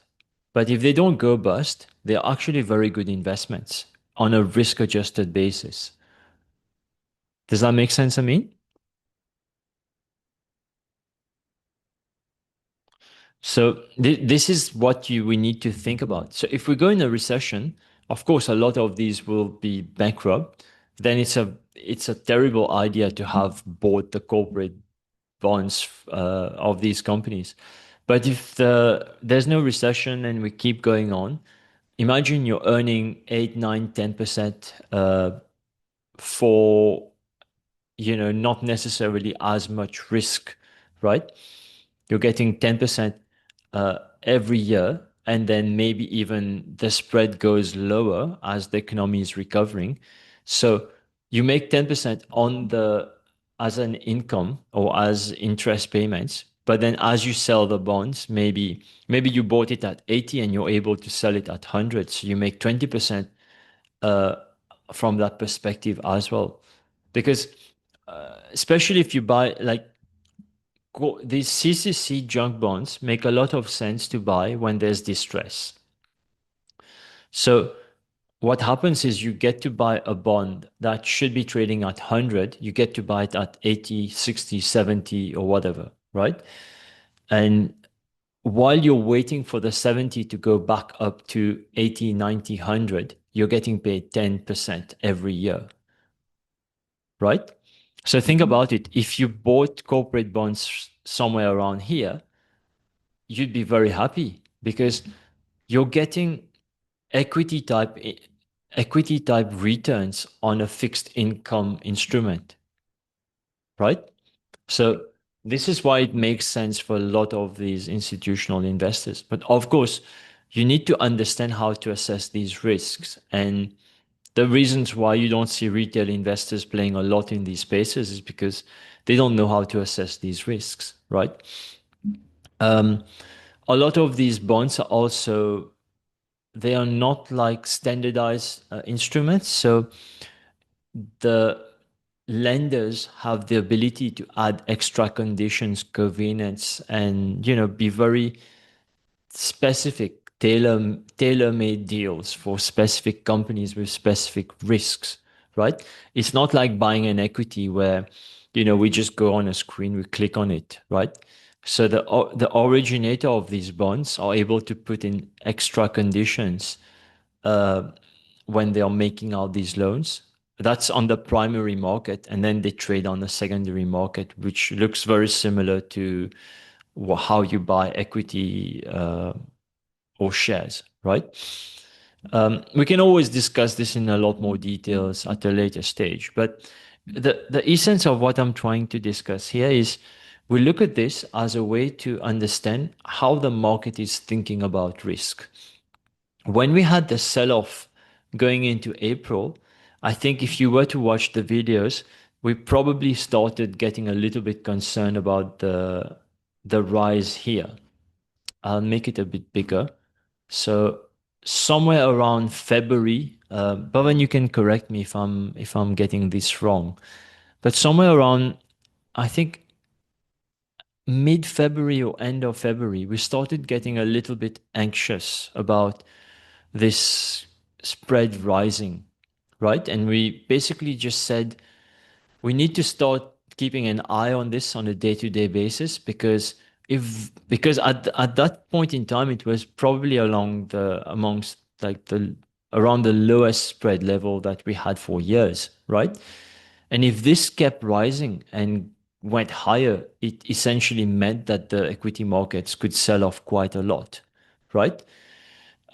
But if they don't go bust, they're actually very good investments on a risk adjusted basis. Does that make sense, Amin? So this is what we need to think about. So if we go in a recession, of course, a lot of these will be bankrupt. Then it's a terrible idea to have bought the corporate bonds of these companies. But if there's no recession and we keep going on, imagine you're earning 8, 9, 10% for, not necessarily as much risk, right? You're getting 10% every year, and then maybe even the spread goes lower as the economy is recovering. So you make 10% on the as an income or as interest payments, but then as you sell the bonds, maybe you bought it at 80 and you're able to sell it at 100, so you make 20% uh, from that perspective as well. Because especially if you buy like these CCC junk bonds make a lot of sense to buy when there's distress. So what happens is you get to buy a bond that should be trading at 100, you get to buy it at 80, 60, 70 or whatever, right? And while you're waiting for the 70 to go back up to 80, 90, 100, you're getting paid 10% every year, right? So think about it. If you bought corporate bonds somewhere around here, you'd be very happy because you're getting equity type equity type returns on a fixed income instrument, right? So this is why it makes sense for a lot of these institutional investors. But of course, you need to understand how to assess these risks. And the reasons why you don't see retail investors playing a lot in these spaces is because they don't know how to assess these risks, right? A lot of these bonds are also, they are not like standardized instruments. So the lenders have the ability to add extra conditions, covenants, and be very specific, tailor-made deals for specific companies with specific risks, right? It's not like buying an equity where we just go on a screen, we click on it, right? So the originator of these bonds are able to put in extra conditions when they are making out these loans. That's on the primary market, and then they trade on the secondary market, which looks very similar to how you buy equity or shares, right? We can always discuss this in a lot more details at a later stage, but the essence of what I'm trying to discuss here is we look at this as a way to understand how the market is thinking about risk. When we had the sell-off going into April, I think if you were to watch the videos, we probably started getting a little bit concerned about the rise here. I'll make it a bit bigger. So somewhere around February, Bhavan, you can correct me if I'm getting this wrong, but somewhere around, I think mid-February or end of February, we started getting a little bit anxious about this spread rising, right? And we basically just said we need to start keeping an eye on this on a day-to-day basis because at that point in time it was probably amongst like the around the lowest spread level that we had for years, right? And if this kept rising and went higher, it essentially meant that the equity markets could sell off quite a lot, right?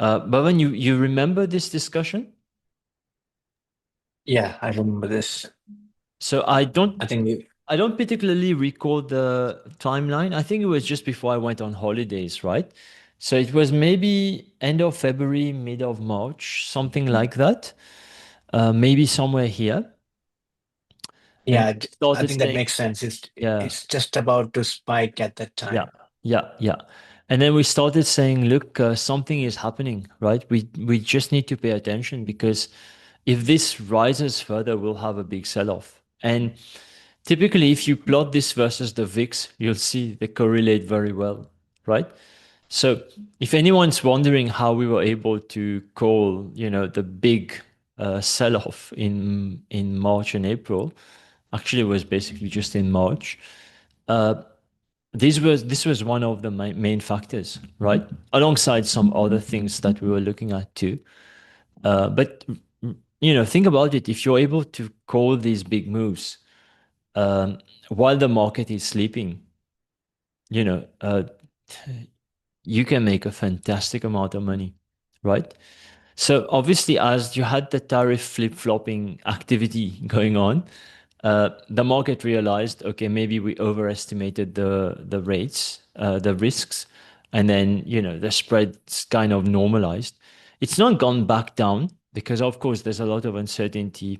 Bhavan, you remember this discussion? Yeah, I remember this. So I don't I think particularly recall the timeline. I think it was just before I went on holidays, right? So it was maybe end of February, mid of March, something like that. Maybe somewhere here. And yeah, we I started think that saying, makes sense. yeah, It's just about to spike at that yeah, time. yeah. And then we started saying, look, something is happening, right? We just need to pay attention because if this rises further, we'll have a big sell-off. And typically, if you plot this versus the VIX, you'll see they correlate very well, right? So if anyone's wondering how we were able to call, the big sell-off in March and April, actually it was basically just in March. This was one of the main factors, right? Alongside some other things that we were looking at too. But think about it. If you're able to call these big moves, while the market is sleeping, you know, you can make a fantastic amount of money, right? So obviously, as you had the tariff flip-flopping activity going on, the market realized, okay, maybe we overestimated the rates, the risks, and then the spreads kind of normalized. It's not gone back down because, of course, there's a lot of uncertainty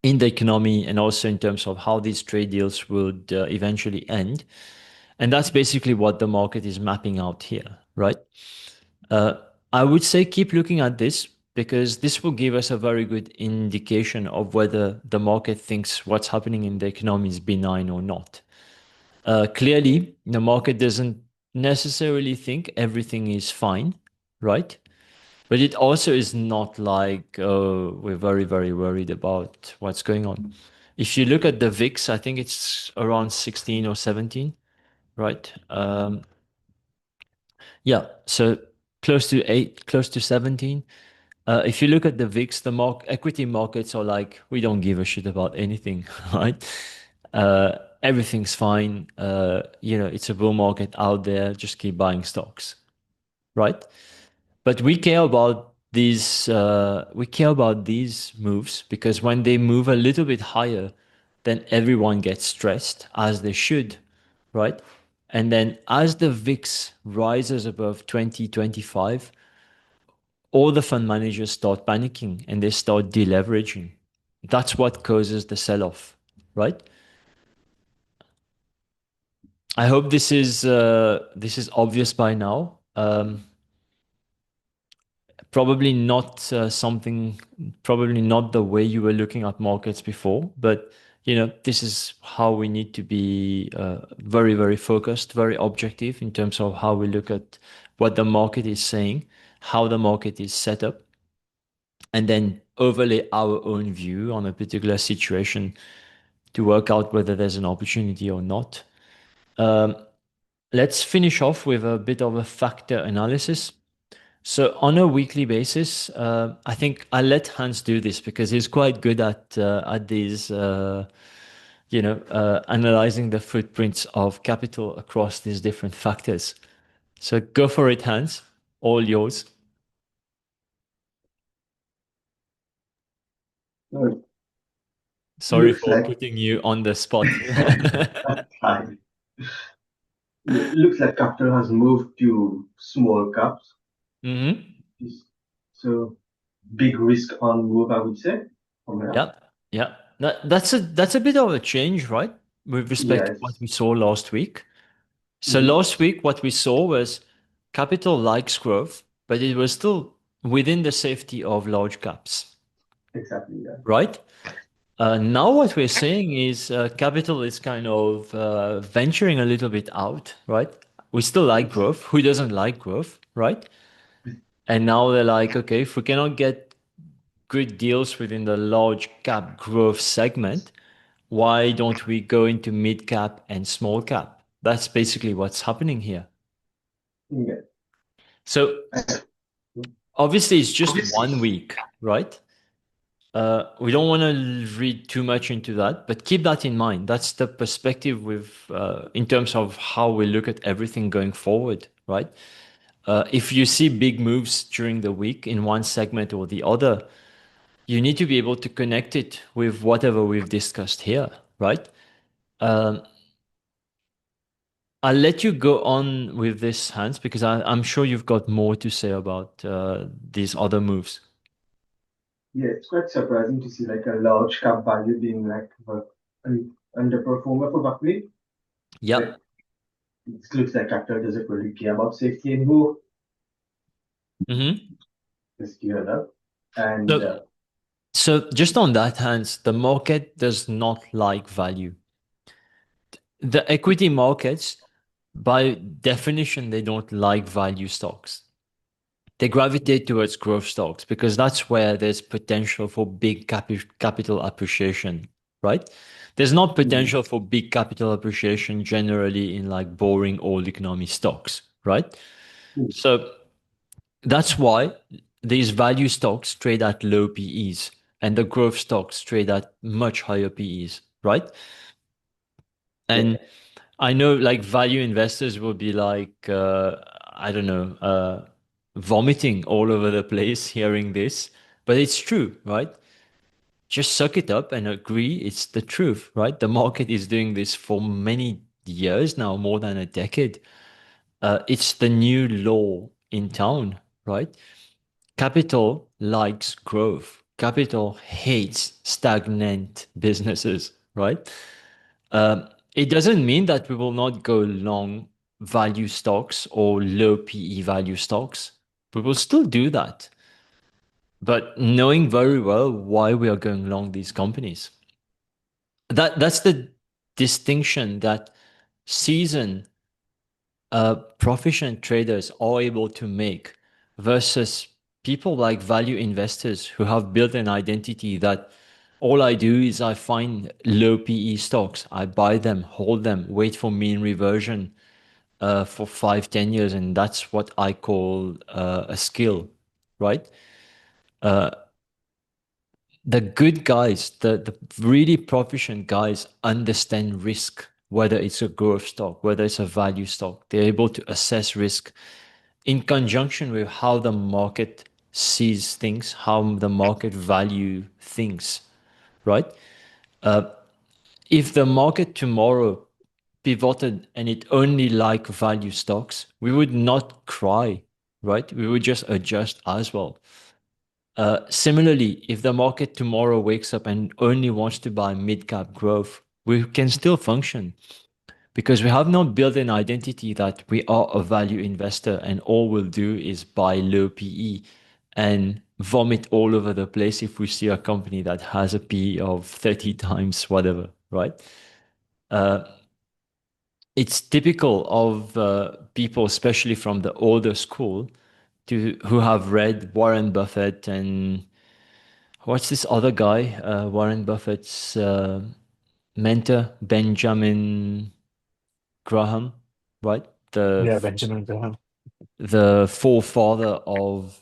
in the economy and also in terms of how these trade deals would eventually end. And that's basically what the market is mapping out here, right? Uh, I would say keep looking at this because this will give us a very good indication of whether the market thinks what's happening in the economy is benign or not. Clearly, the market doesn't necessarily think everything is fine, right? But it also is not like we're very, very worried about what's going on. If you look at the VIX, I think it's around 16 or 17, right? Yeah, so close to 8, close to 17. If you look at the VIX, the equity markets are like, we don't give a shit about anything, right? Everything's fine. It's a bull market out there. Just keep buying stocks, right? But we care about these. We care about these moves because when they move a little bit higher, then everyone gets stressed, as they should, right? And then as the VIX rises above 2025, all the fund managers start panicking and they start deleveraging. That's what causes the sell-off, right? I hope this is obvious by now. Probably not probably not the way you were looking at markets before, but this is how we need to be very, very focused, very objective in terms of how we look at what the market is saying, how the market is set up, and then overlay our own view on a particular situation to work out whether there's an opportunity or not. Let's finish off with a bit of a factor analysis. So on a weekly basis, I think I'll let Hans do this because he's quite good at these, analyzing the footprints of capital across these different factors. So go for it, Hans. All yours. So Sorry looks for like putting you on the spot. that's fine. Looks like capital has moved to small caps. Mm-hmm. So big risk on move, I would say. From here. Yeah, yeah. That's a bit of a change, right? With respect to what Yes. we saw last week. So Mhm. last week, what we saw was capital likes growth, but it was still within the safety of large caps, Exactly. Yeah. right? Now what we're saying is capital is kind of venturing a little bit out, right? We still like growth. Who doesn't like growth, right? And now they're like, okay, if we cannot get good deals within the large cap growth segment, why don't we go into mid cap and small cap? That's basically what's happening here. Yeah. So obviously it's just 1 week, right? We don't want to read too much into that, but keep that in mind. That's the perspective in terms of how we look at everything going forward, right? If you see big moves during the week in one segment or the other, you need to be able to connect it with whatever we've discussed here, right? Um, I'll let you go on with this, Hans, because I'm sure you've got more to say about these other moves. Yeah, it's quite surprising to see like a large cap value being like an underperformer for Buckley. Yeah. Like it looks like capital doesn't really care about safety anymore. Mm-hmm. Just geared up. And So, so just on that, Hans, the market does not like value. The equity markets, by definition, they don't like value stocks. They gravitate towards growth stocks because that's where there's potential for big capital appreciation, right? There's not potential for big capital appreciation generally in like boring old economy stocks, right? So that's why these value stocks trade at low PEs and the growth stocks trade at much higher PEs, right? And I know like value investors will be like, I don't know, vomiting all over the place hearing this, but it's true, right? Just suck it up and agree it's the truth, right? The market is doing this for many years now, more than a decade. It's the new law in town, right? Capital likes growth. Capital hates stagnant businesses, right? It doesn't mean that we will not go long value stocks or low PE value stocks. We will still do that, but knowing very well why we are going long these companies. That's the distinction that seasoned proficient traders are able to make versus people like value investors who have built an identity that all I do is I find low PE stocks, I buy them, hold them, wait for mean reversion for 5, 10 years, and that's what I call a skill, right? The good guys, the really proficient guys understand risk, whether it's a growth stock, whether it's a value stock. They're able to assess risk in conjunction with how the market sees things, how the market value things, right? If the market tomorrow pivoted and it only like value stocks, we would not cry, right? We would just adjust as well. Similarly, if the market tomorrow wakes up and only wants to buy mid-cap growth, we can still function because we have not built an identity that we are a value investor and all we'll do is buy low PE and vomit all over the place if we see a company that has a PE of 30 times whatever, right? It's typical of people, especially from the older school, who have read Warren Buffett and what's this other guy? Warren Buffett's mentor, Benjamin Graham, right? Yeah, Benjamin Graham. The forefather of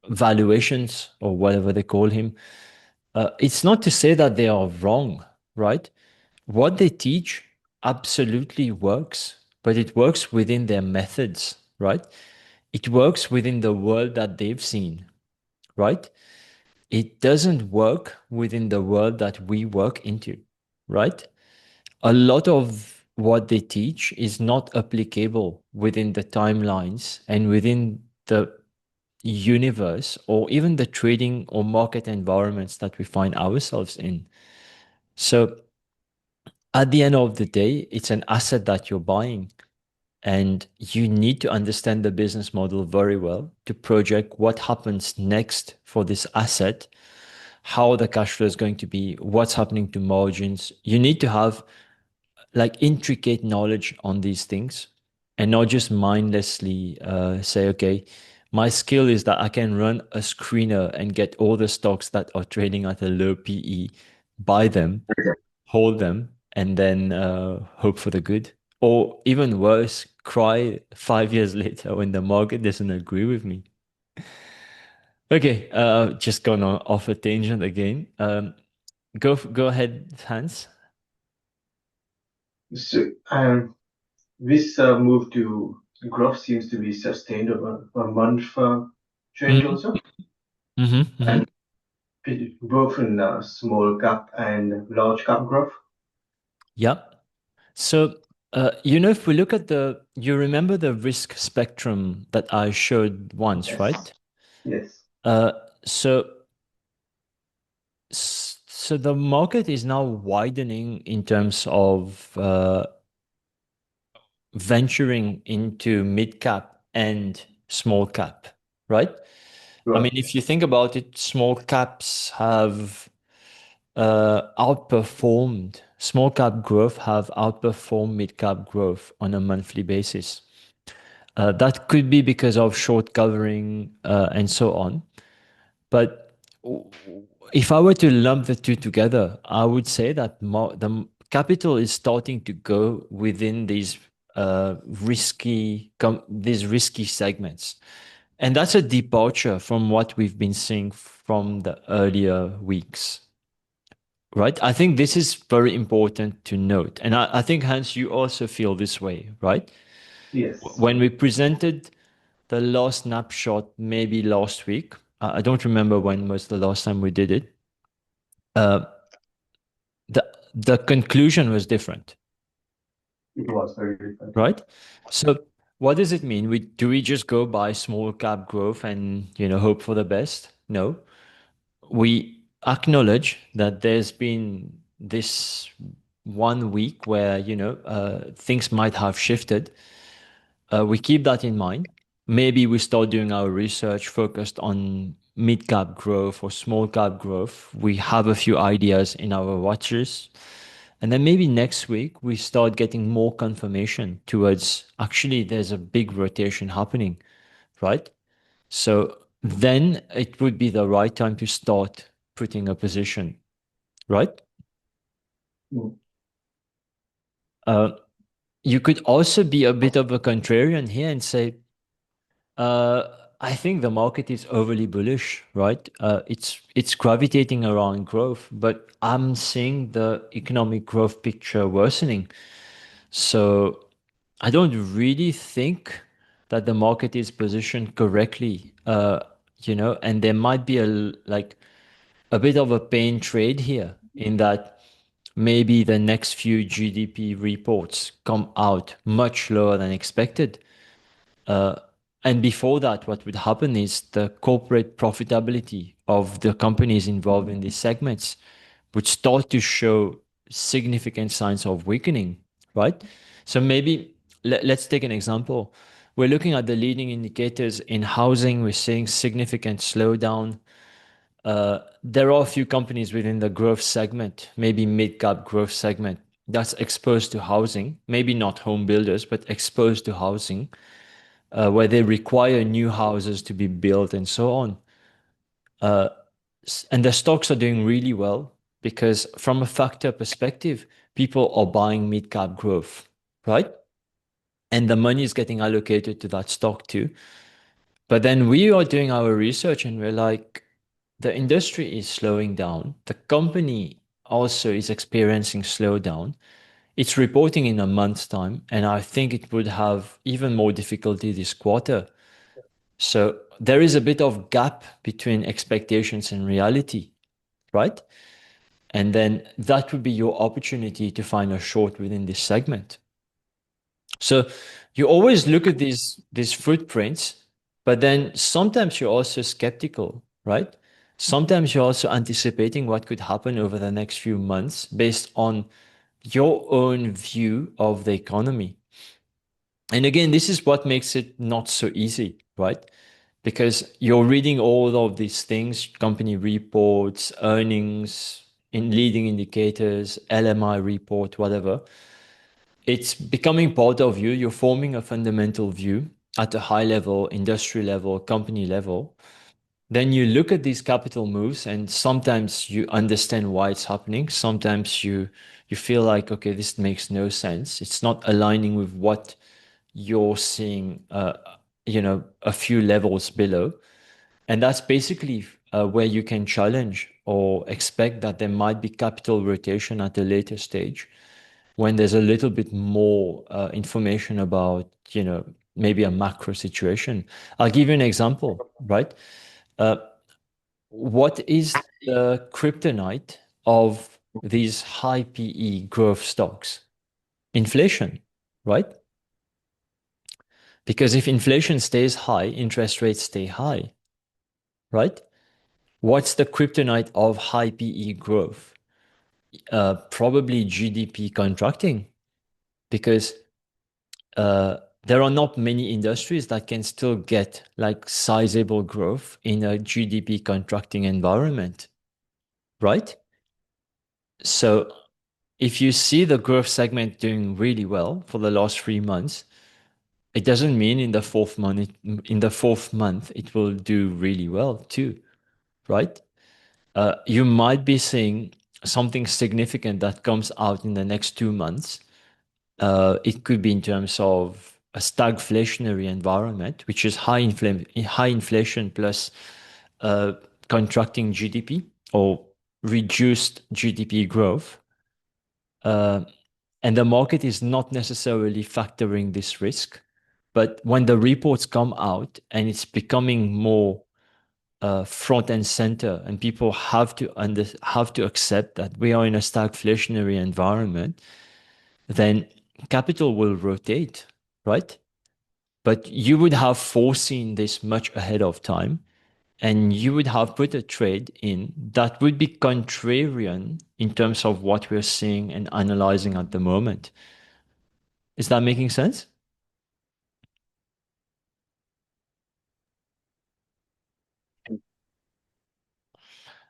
valuations or whatever they call him. It's not to say that they are wrong, right? What they teach absolutely works, but it works within their methods, right? It works within the world that they've seen, right? It doesn't work within the world that we work into, right? A lot of what they teach is not applicable within the timelines and within the universe or even the trading or market environments that we find ourselves in. So at the end of the day, it's an asset that you're buying. And you need to understand the business model very well to project what happens next for this asset, how the cash flow is going to be, what's happening to margins. You need to have like intricate knowledge on these things and not just mindlessly say, okay, my skill is that I can run a screener and get all the stocks that are trading at a low PE, buy them, hold them, and then hope for the good. Or even worse, cry 5 years later when the market doesn't agree with me. Okay, just gone off a tangent again. Go ahead, Hans. So, this move to growth seems to be sustained over a month trend also, and both in small cap and large cap growth. Yeah. So, if we look at you remember the risk spectrum that I showed once, Yes. right? Yes. So the market is now widening in terms of venturing into mid cap and small cap, right? I Right. mean, if you think about it, small caps have outperformed, small cap growth have outperformed mid cap growth on a monthly basis. That could be because of short covering and so on. But if I were to lump the two together, I would say that the capital is starting to go within these risky segments. And that's a departure from what we've been seeing from the earlier weeks. right? I think this is very important to note. And I think, Hans, you also feel this way, right? Yes. When we presented the last snapshot, maybe last week, I don't remember when was the last time we did it. Uh, the conclusion was different, It was very different. right? So what does it mean? Do we just go by small cap growth and hope for the best? No. We acknowledge that there's been this 1 week where things might have shifted. We keep that in mind. Maybe we start doing our research focused on mid cap growth or small cap growth. We have a few ideas in our watches. And then maybe next week we start getting more confirmation towards actually there's a big rotation happening, right? So then it would be the right time to start putting a position, right? Mm. You could also be a bit of a contrarian here and say, I think the market is overly bullish, right? It's gravitating around growth, but I'm seeing the economic growth picture worsening. So I don't really think that the market is positioned correctly, and there might be a bit of a pain trade here in that maybe the next few GDP reports come out much lower than expected. Uh, and before that, what would happen is the corporate profitability of the companies involved in these segments would start to show significant signs of weakening, right? So maybe let's take an example. We're looking at the leading indicators in housing. We're seeing significant slowdown. There are a few companies within the growth segment, maybe mid-cap growth segment, that's exposed to housing, maybe not home builders, but exposed to housing, where they require new houses to be built and so on. And the stocks are doing really well because from a factor perspective, people are buying mid-cap growth, right? And the money is getting allocated to that stock too. But then we are doing our research and we're like, the industry is slowing down. The company also is experiencing slowdown. It's reporting in a month's time, and I think it would have even more difficulty this quarter. So there is a bit of gap between expectations and reality, right? And then that would be your opportunity to find a short within this segment. So you always look at these footprints, but then sometimes you're also skeptical, right? Sometimes you're also anticipating what could happen over the next few months based on your own view of the economy. And again, this is what makes it not so easy, right? Because you're reading all of these things, company reports, earnings, in leading indicators, LMI report, whatever. It's becoming part of you. You're forming a fundamental view at a high level, industry level, company level. Then you look at these capital moves and sometimes you understand why it's happening. Sometimes you feel like, okay, this makes no sense. It's not aligning with what you're seeing, a few levels below. And that's basically where you can challenge or expect that there might be capital rotation at a later stage when there's a little bit more information about, maybe a macro situation. I'll give you an example, right? Uh, what is the kryptonite of these high PE growth stocks? Inflation, right? Because if inflation stays high, interest rates stay high, right? What's the kryptonite of high PE growth? Probably GDP contracting, because there are not many industries that can still get like sizable growth in a GDP contracting environment, right? So if you see the growth segment doing really well for the last 3 months, it doesn't mean in the fourth month it will do really well too, right? You might be seeing something significant that comes out in the next 2 months. It could be in terms of a stagflationary environment, which is high inflation plus uh, contracting GDP, or reduced GDP growth, and the market is not necessarily factoring this risk. But when the reports come out and it's becoming more front and center, and people have to accept that we are in a stagflationary environment, then capital will rotate, right? But you would have foreseen this much ahead of time, and you would have put a trade in that would be contrarian in terms of what we're seeing and analyzing at the moment. Is that making sense?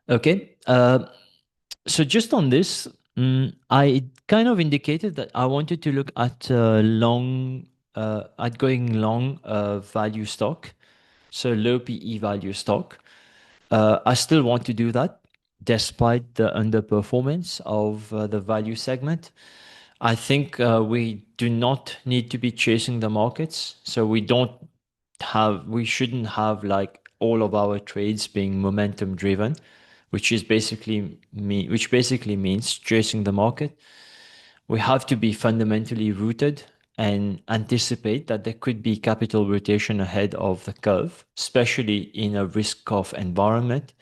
Okay. So just on this, I kind of indicated that I wanted to look at going long value stock, so low PE value stock. I still want to do that despite the underperformance of the value segment. I think we do not need to be chasing the markets, so we shouldn't have like all of our trades being momentum driven, which basically means chasing the market. We have to be fundamentally rooted and anticipate that there could be capital rotation ahead of the curve, especially in a risk-off environment.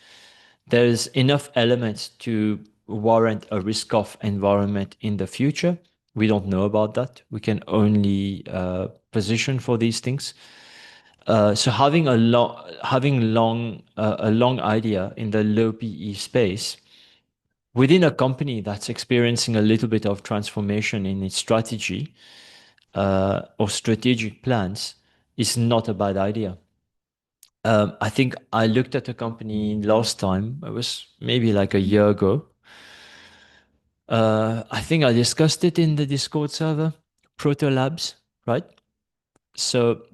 There's enough elements to warrant a risk-off environment in the future. We don't know about that. We can only position for these things. So having a long idea in the low PE space within a company that's experiencing a little bit of transformation in its strategy or strategic plans is not a bad idea. I think I looked at a company last time. It was maybe like a year ago. I think I discussed it in the Discord server, Proto Labs, right? So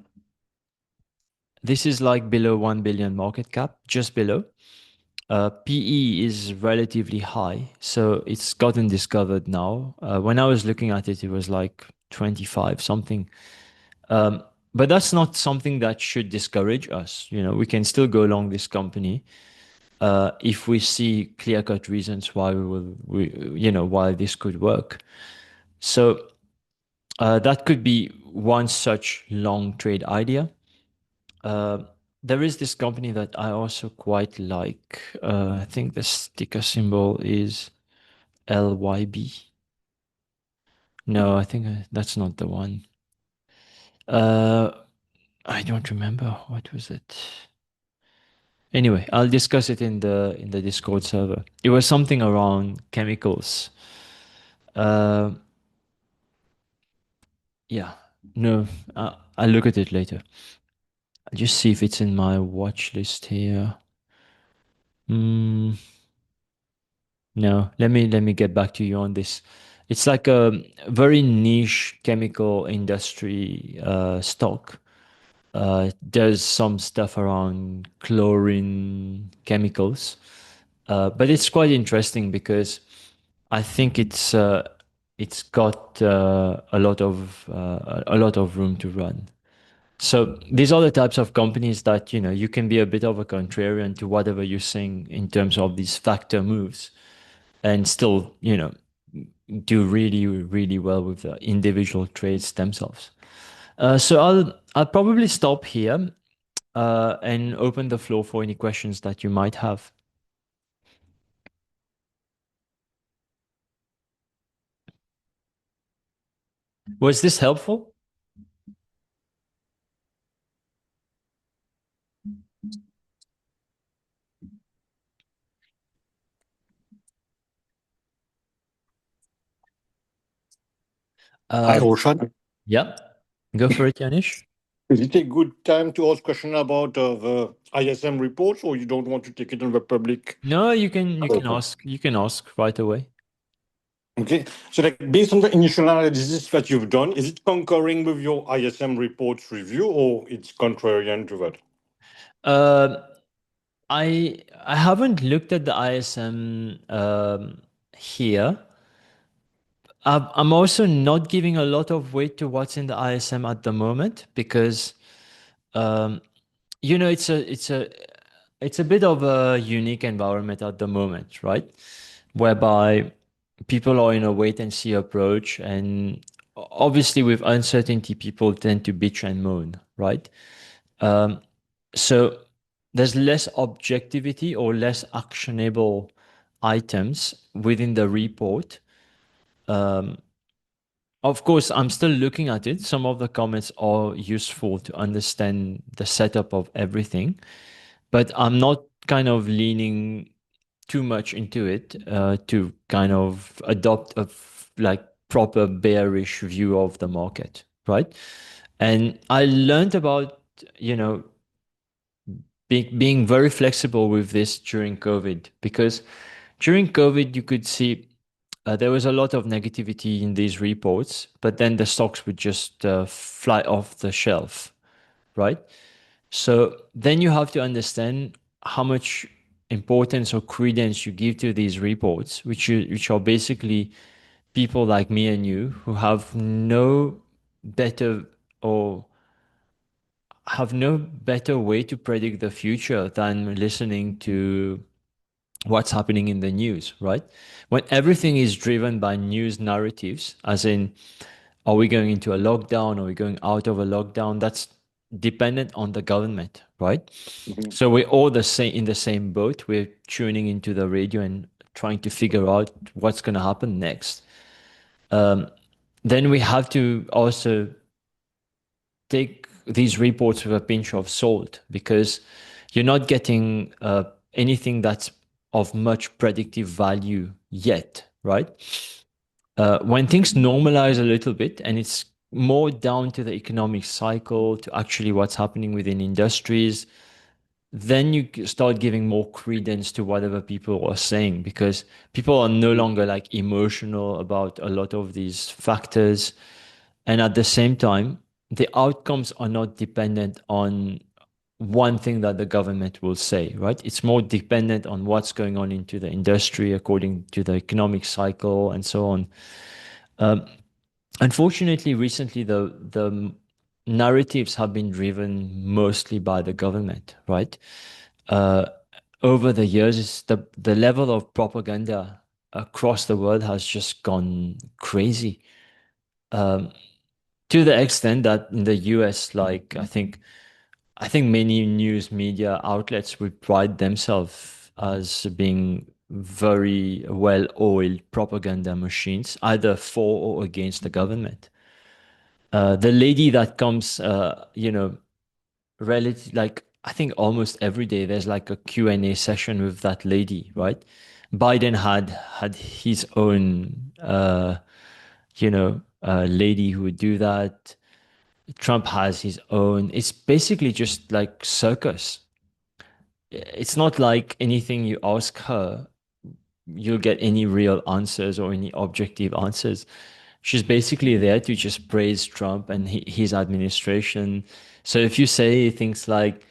this is like below 1 billion market cap, just below. PE is relatively high, so it's gotten discovered now. When I was looking at it, it was like 25 something. But that's not something that should discourage us. We can still go along this company if we see clear-cut reasons why why this could work. So that could be one such long trade idea. There is this company that I also quite like. I think the sticker symbol is LYB. No, I think that's not the one. I don't remember. What was it? Anyway, I'll discuss it in the Discord server. It was something around chemicals. Yeah. No, I'll look at it later. I'll just see if it's in my watch list here. No, let me get back to you on this. It's like a very niche chemical industry stock. There's some stuff around chlorine chemicals, but it's quite interesting because I think it's got a lot of room to run. So these are the types of companies that you can be a bit of a contrarian to whatever you're saying in terms of these factor moves, and still do really really well with the individual trades themselves. So I'll probably stop here and open the floor for any questions that you might have. Was this helpful? Hi, Roshan. Yeah, go for it, Yanish. Is it a good time to ask question about the ISM reports, or you don't want to take it in the public? No, you can ask right away. Okay, so like based on the initial analysis that you've done, is it concurring with your ISM reports review, or it's contrarian to that? I haven't looked at the ISM here. I'm also not giving a lot of weight to what's in the ISM at the moment because it's it's a bit of a unique environment at the moment, right? Whereby people are in a wait and see approach. And obviously, with uncertainty, people tend to bitch and moan, right? Um, so there's less objectivity or less actionable items within the report. Um, of course, I'm still looking at it. Some of the comments are useful to understand the setup of everything, but I'm not kind of leaning too much into it to kind of adopt like proper bearish view of the market, right? And I learned about, you know, being very flexible with this during COVID, because during COVID, you could see there was a lot of negativity in these reports, but then the stocks would just fly off the shelf, right? So then you have to understand how much importance or credence you give to these reports, which are basically people like me and you who have no better or have no better way to predict the future than listening to what's happening in the news, right? When everything is driven by news narratives, as in, are we going into a lockdown? Are we going out of a lockdown? That's dependent on the government, right? Mhm. So we're all the same in the same boat. We're tuning into the radio and trying to figure out what's going to happen next. Then we have to also take these reports with a pinch of salt, because you're not getting anything that's of much predictive value yet, right? When things normalize a little bit and it's more down to the economic cycle, to actually what's happening within industries, then you start giving more credence to whatever people are saying, because people are no longer like emotional about a lot of these factors. And at the same time, the outcomes are not dependent on one thing that the government will say, right? It's more dependent on what's going on into the industry according to the economic cycle and so on. Unfortunately, recently the narratives have been driven mostly by the government, right? Uh, Over the years, the level of propaganda across the world has just gone crazy. To the extent that in the US, like I think many news media outlets would pride themselves as being very well-oiled propaganda machines, either for or against the government. The lady that comes, relative, like I think almost every day there's like a Q&A session with that lady, right? Biden had his own, lady who would do that. Trump has his own. It's basically just like circus. It's not like anything you ask her, you'll get any real answers or any objective answers. She's basically there to just praise Trump and his administration. So if you say things like,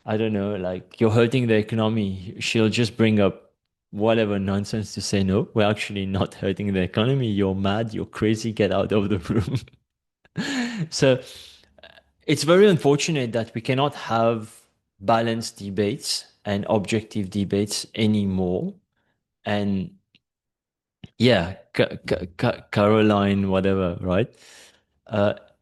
I don't know, like you're hurting the economy, she'll just bring up whatever nonsense to say, no, we're actually not hurting the economy. You're mad, you're crazy, get out of the room. So it's very unfortunate that we cannot have balanced debates and objective debates anymore. And yeah, Caroline, whatever, right?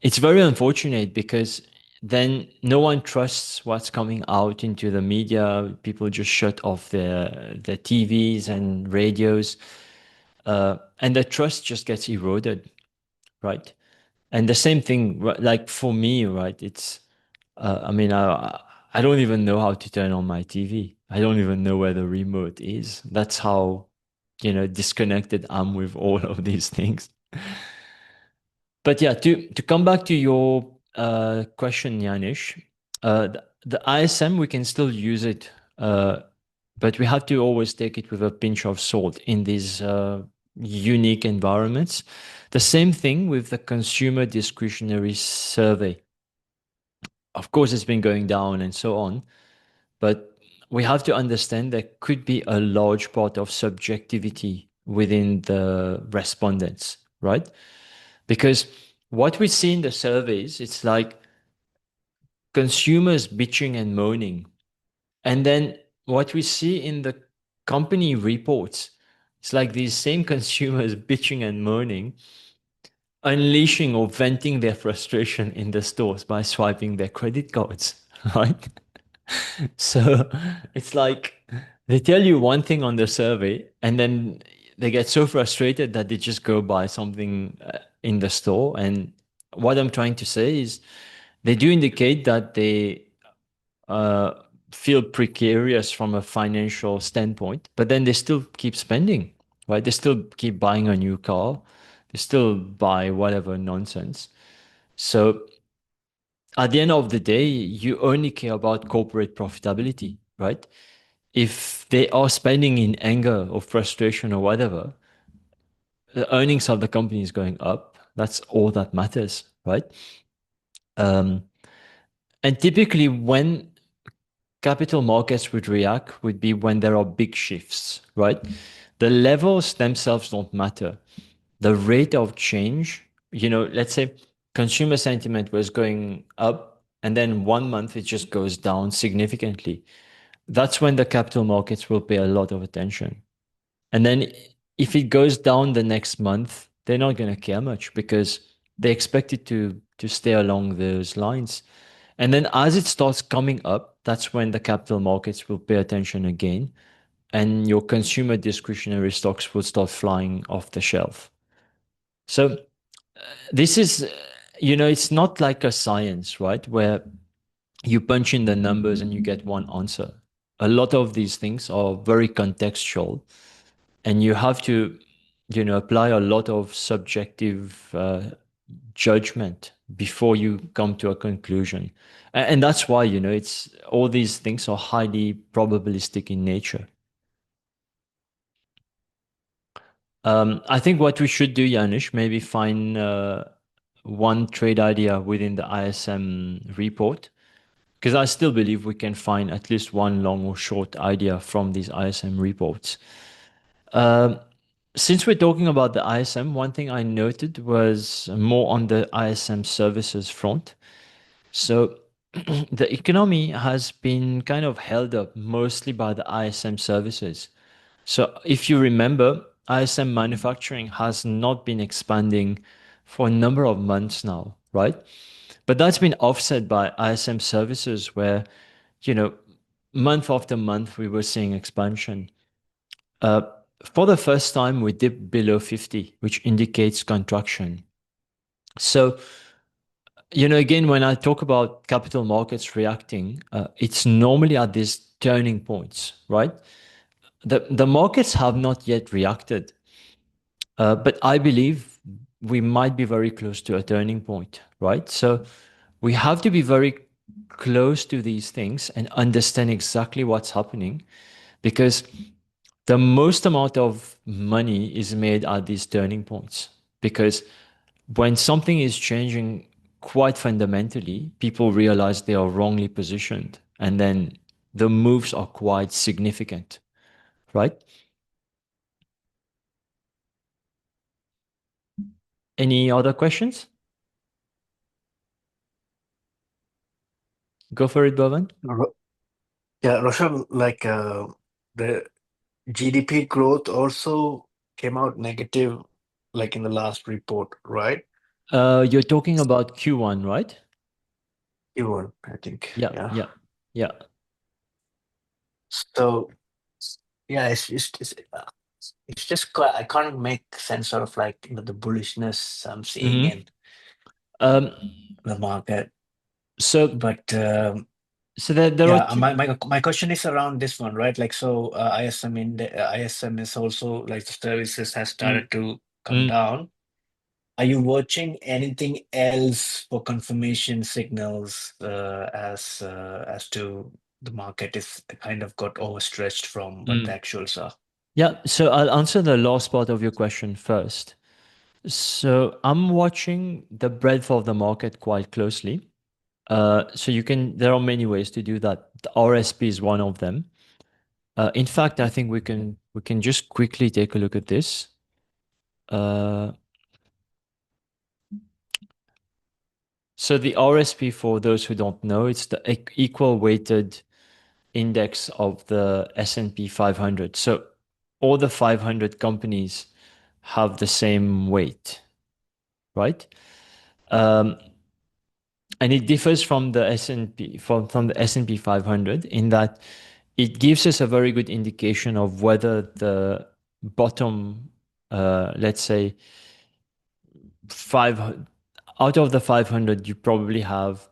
It's very unfortunate because then no one trusts what's coming out into the media. People just shut off their TVs and radios, and the trust just gets eroded, right? And the same thing, like for me, right? It's, I mean, I don't even know how to turn on my TV. I don't even know where the remote is. That's how, disconnected I'm with all of these things. But yeah, to come back to your question, Yanish, the ISM, we can still use it, but we have to always take it with a pinch of salt in these unique environments. The same thing with the consumer discretionary survey. Of course, it's been going down and so on, but we have to understand there could be a large part of subjectivity within the respondents, right? Because what we see in the surveys, it's like consumers bitching and moaning. And then what we see in the company reports, it's like these same consumers bitching and moaning, unleashing or venting their frustration in the stores by swiping their credit cards, right? So it's like they tell you one thing on the survey and then they get so frustrated that they just go buy something in the store. And what I'm trying to say is they do indicate that they uh, feel precarious from a financial standpoint, but then they still keep spending, right? They still keep buying a new car. They still buy whatever nonsense. So at the end of the day, you only care about corporate profitability, right? If they are spending in anger or frustration or whatever, the earnings of the company is going up. That's all that matters, right? Um, and typically, when capital markets would react would be when there are big shifts, right? The levels themselves don't matter. The rate of change, let's say consumer sentiment was going up and then 1 month it just goes down significantly. That's when the capital markets will pay a lot of attention. And then if it goes down the next month, they're not going to care much because they expect it to stay along those lines. And then as it starts coming up, that's when the capital markets will pay attention again and your consumer discretionary stocks will start flying off the shelf. So this is, it's not like a science, right? Where you punch in the numbers and you get one answer. A lot of these things are very contextual and you have to, apply a lot of subjective judgment before you come to a conclusion. And that's why, it's all these things are highly probabilistic in nature. I think what we should do, Janusz, maybe find one trade idea within the ISM report, because I still believe we can find at least one long or short idea from these ISM reports. Since we're talking about the ISM, one thing I noted was more on the ISM services front. So the economy has been kind of held up mostly by the ISM services. So if you remember, ISM manufacturing has not been expanding for a number of months now, right? But that's been offset by ISM services where, you know, month after month we were seeing expansion. Uh, for the first time, we dipped below 50, which indicates contraction. So, again, when I talk about capital markets reacting, it's normally at these turning points, right? The markets have not yet reacted, but I believe we might be very close to a turning point, right? So we have to be very close to these things and understand exactly what's happening because the most amount of money is made at these turning points. Because when something is changing quite fundamentally, people realize they are wrongly positioned and then the moves are quite significant, right? Any other questions? Go for it, Bhavan. Yeah, Roshan, like the GDP growth also came out negative, like in the last report, right? You're talking about Q1, right? Q1, I think. Yeah, Yeah. yeah, yeah. So yeah, it's just quite, I can't make sense of like the bullishness I'm seeing in Um, the market. so But so there are yeah, two. my question is around this one, right? Like so, ISM is also like the services has started to come Mm. down. Are you watching anything else for confirmation signals as to the market is kind of got overstretched from what the actuals are? Yeah, so I'll answer the last part of your question first. So I'm watching the breadth of the market quite closely. There are many ways to do that. The RSP is one of them. In fact, I think we can just quickly take a look at this. So the RSP, for those who don't know, it's the equal weighted index of the S&P 500. So all the 500 companies have the same weight, right? And it differs from the S&P from the S&P 500 in that it gives us a very good indication of whether the bottom, let's say, five out of the 500, you probably have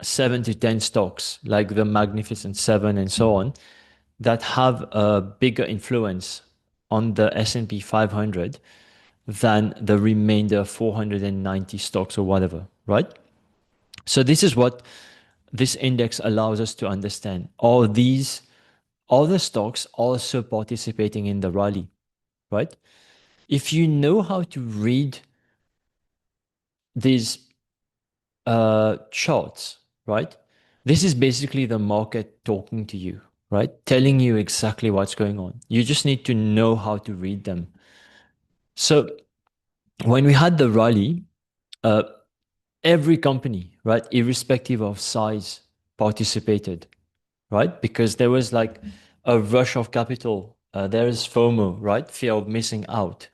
7 to 10 stocks, like the Magnificent Seven and so on, that have a bigger influence on the S&P 500 than the remainder 490 stocks or whatever, right? So this is what this index allows us to understand. Are these other stocks also participating in the rally, right? If you know how to read these charts, right? This is basically the market talking to you, right? Telling you exactly what's going on. You just need to know how to read them. So when we had the rally, uh, every company, right, irrespective of size, participated, right? Because there was like a rush of capital. There is FOMO, right? Fear of missing out.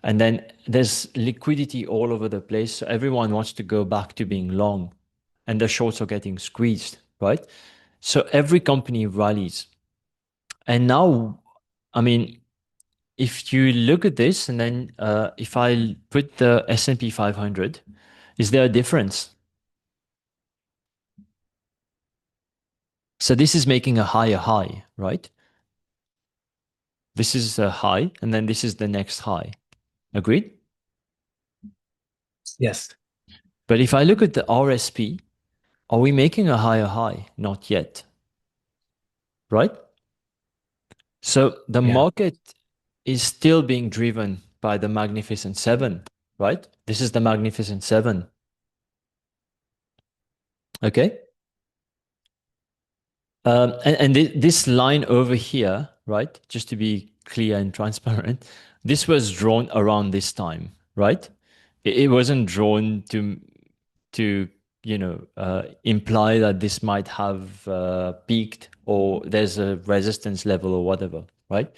And then there's liquidity all over the place. So everyone wants to go back to being long and the shorts are getting squeezed, right? So every company rallies. And now, I mean, if you look at this and then if I put the S&P 500, is there a difference? So this is making a higher high, right? This is a high, and then this is the next high. Agreed? Yes. But if I look at the RSP, are we making a higher high? Not yet, right? So the Yeah. market is still being driven by the Magnificent Seven, right? This is the Magnificent Seven. Okay. And this line over here, right? Just to be clear and transparent, this was drawn around this time, right? It wasn't drawn to imply that this might have peaked or there's a resistance level or whatever, right?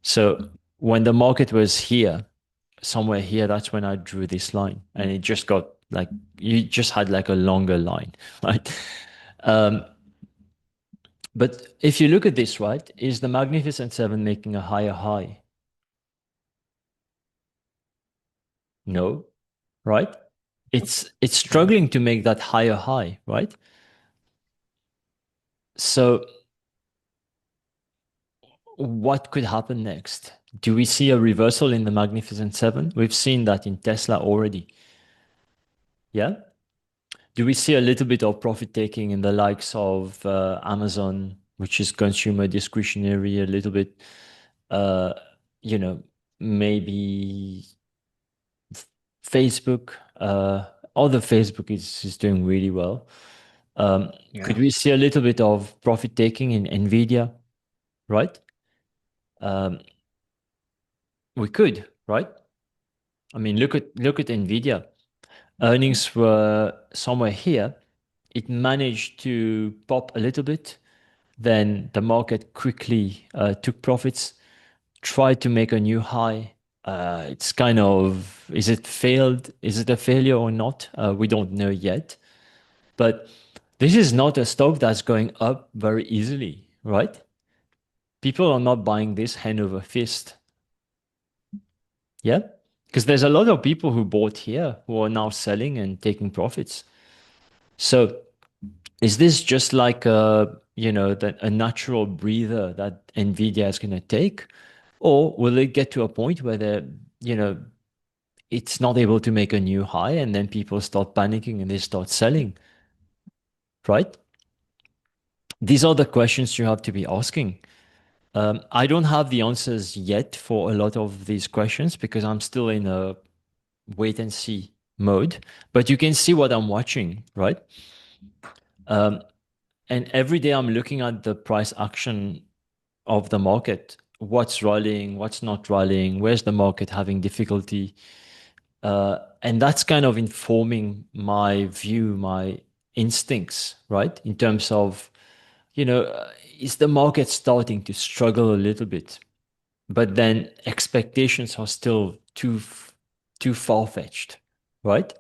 So when the market was here, somewhere here, that's when I drew this line, and it just got like you just had like a longer line, right? But if you look at this, right, is the Magnificent Seven making a higher high? No, right? It's struggling to make that higher high, right? So what could happen next? Do we see a reversal in the Magnificent Seven? We've seen that in Tesla already. Yeah? Do we see a little bit of profit taking in the likes of Amazon, which is consumer discretionary a little bit? Uh, you know, maybe Facebook, although Facebook is doing really well. Could Yeah. we see a little bit of profit taking in Nvidia, right? We could, right? I mean, look at Nvidia. Earnings were somewhere here. It managed to pop a little bit. Then the market quickly took profits, tried to make a new high. It's kind of, is it failed? Is it a failure or not? We don't know yet. But this is not a stock that's going up very easily, right? People are not buying this hand over fist. Yeah? Because there's a lot of people who bought here who are now selling and taking profits. So is this just like a natural breather that Nvidia is going to take? Or will it get to a point where it's not able to make a new high and then people start panicking and they start selling, right? These are the questions you have to be asking. I don't have the answers yet for a lot of these questions because I'm still in a wait and see mode, but you can see what I'm watching, right? And every day I'm looking at the price action of the market. What's rallying, what's not rallying, where's the market having difficulty? And that's kind of informing my view, my instincts, right? In terms of is the market starting to struggle a little bit? But then expectations are still too far-fetched, right?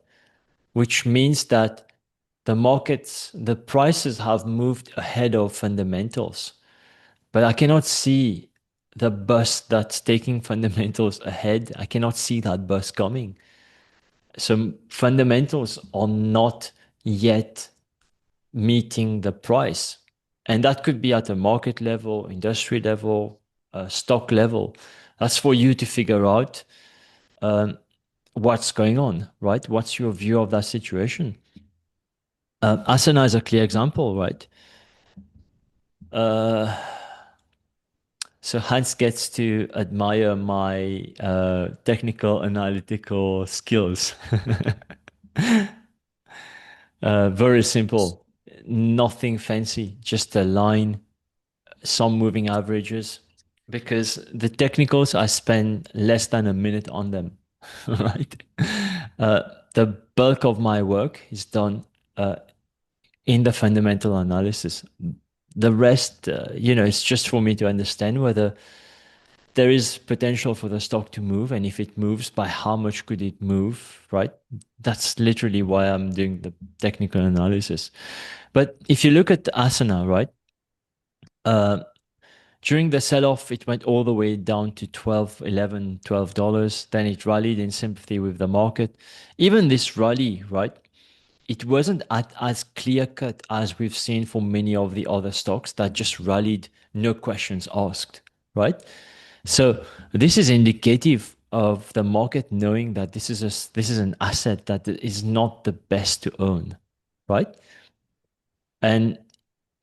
Which means that the prices have moved ahead of fundamentals, but I cannot see the bus that's taking fundamentals ahead. I cannot see that bus coming. So fundamentals are not yet meeting the price. And that could be at a market level, industry level, stock level. That's for you to figure out what's going on, right? What's your view of that situation? ASANA is a clear example, right? So Hans gets to admire my technical analytical skills. Very simple, nothing fancy, just a line, some moving averages, because the technicals, I spend less than a minute on them, right? The bulk of my work is done in the fundamental analysis. The rest, it's just for me to understand whether there is potential for the stock to move, and if it moves, by how much could it move, right? That's literally why I'm doing the technical analysis. But if you look at Asana, right? During the sell-off, it went all the way down to 12, 11, $12. Then it rallied in sympathy with the market. Even this rally, right? It wasn't as clear-cut as we've seen for many of the other stocks that just rallied, no questions asked, right? So this is indicative of the market knowing that this is an asset that is not the best to own, right? And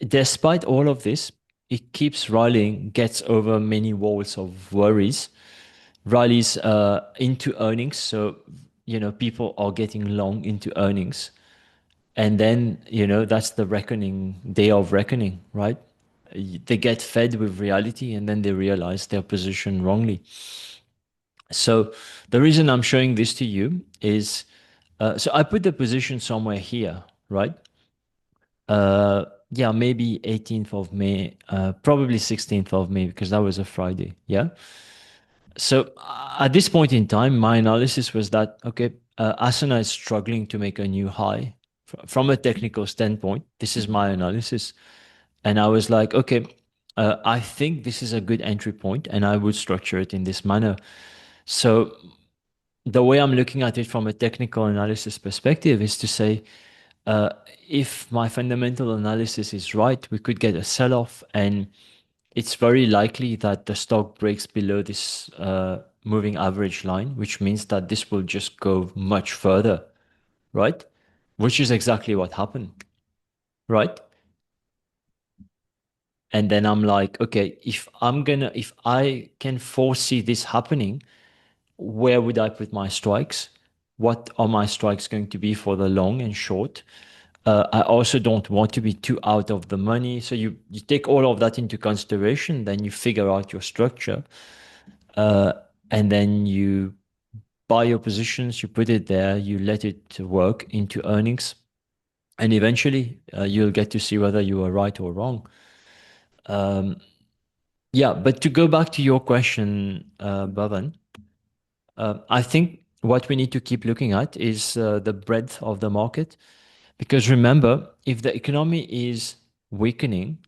despite all of this, it keeps rallying, gets over many walls of worries, rallies into earnings. So, people are getting long into earnings. And then, that's the reckoning, day of reckoning, right? They get fed with reality and then they realize their position wrongly. So the reason I'm showing this to you is, so I put the position somewhere here, right? Yeah, maybe 18th of May, probably 16th of May, because that was a Friday. Yeah. So at this point in time, my analysis was that, okay, Asana is struggling to make a new high. From a technical standpoint, this is my analysis. And I was like, okay, I think this is a good entry point, and I would structure it in this manner. So the way I'm looking at it from a technical analysis perspective is to say, if my fundamental analysis is right, we could get a sell-off, and it's very likely that the stock breaks below this moving average line, which means that this will just go much further, right? Which is exactly what happened, right? And then I'm like, okay, if I can foresee this happening, where would I put my strikes? What are my strikes going to be for the long and short? I also don't want to be too out of the money. So you take all of that into consideration, then you figure out your structure, and then you buy your positions, you put it there, you let it work into earnings, and eventually you'll get to see whether you were right or wrong. Yeah, but to go back to your question, Bhavan, I think what we need to keep looking at is the breadth of the market. Because remember, if the economy is weakening,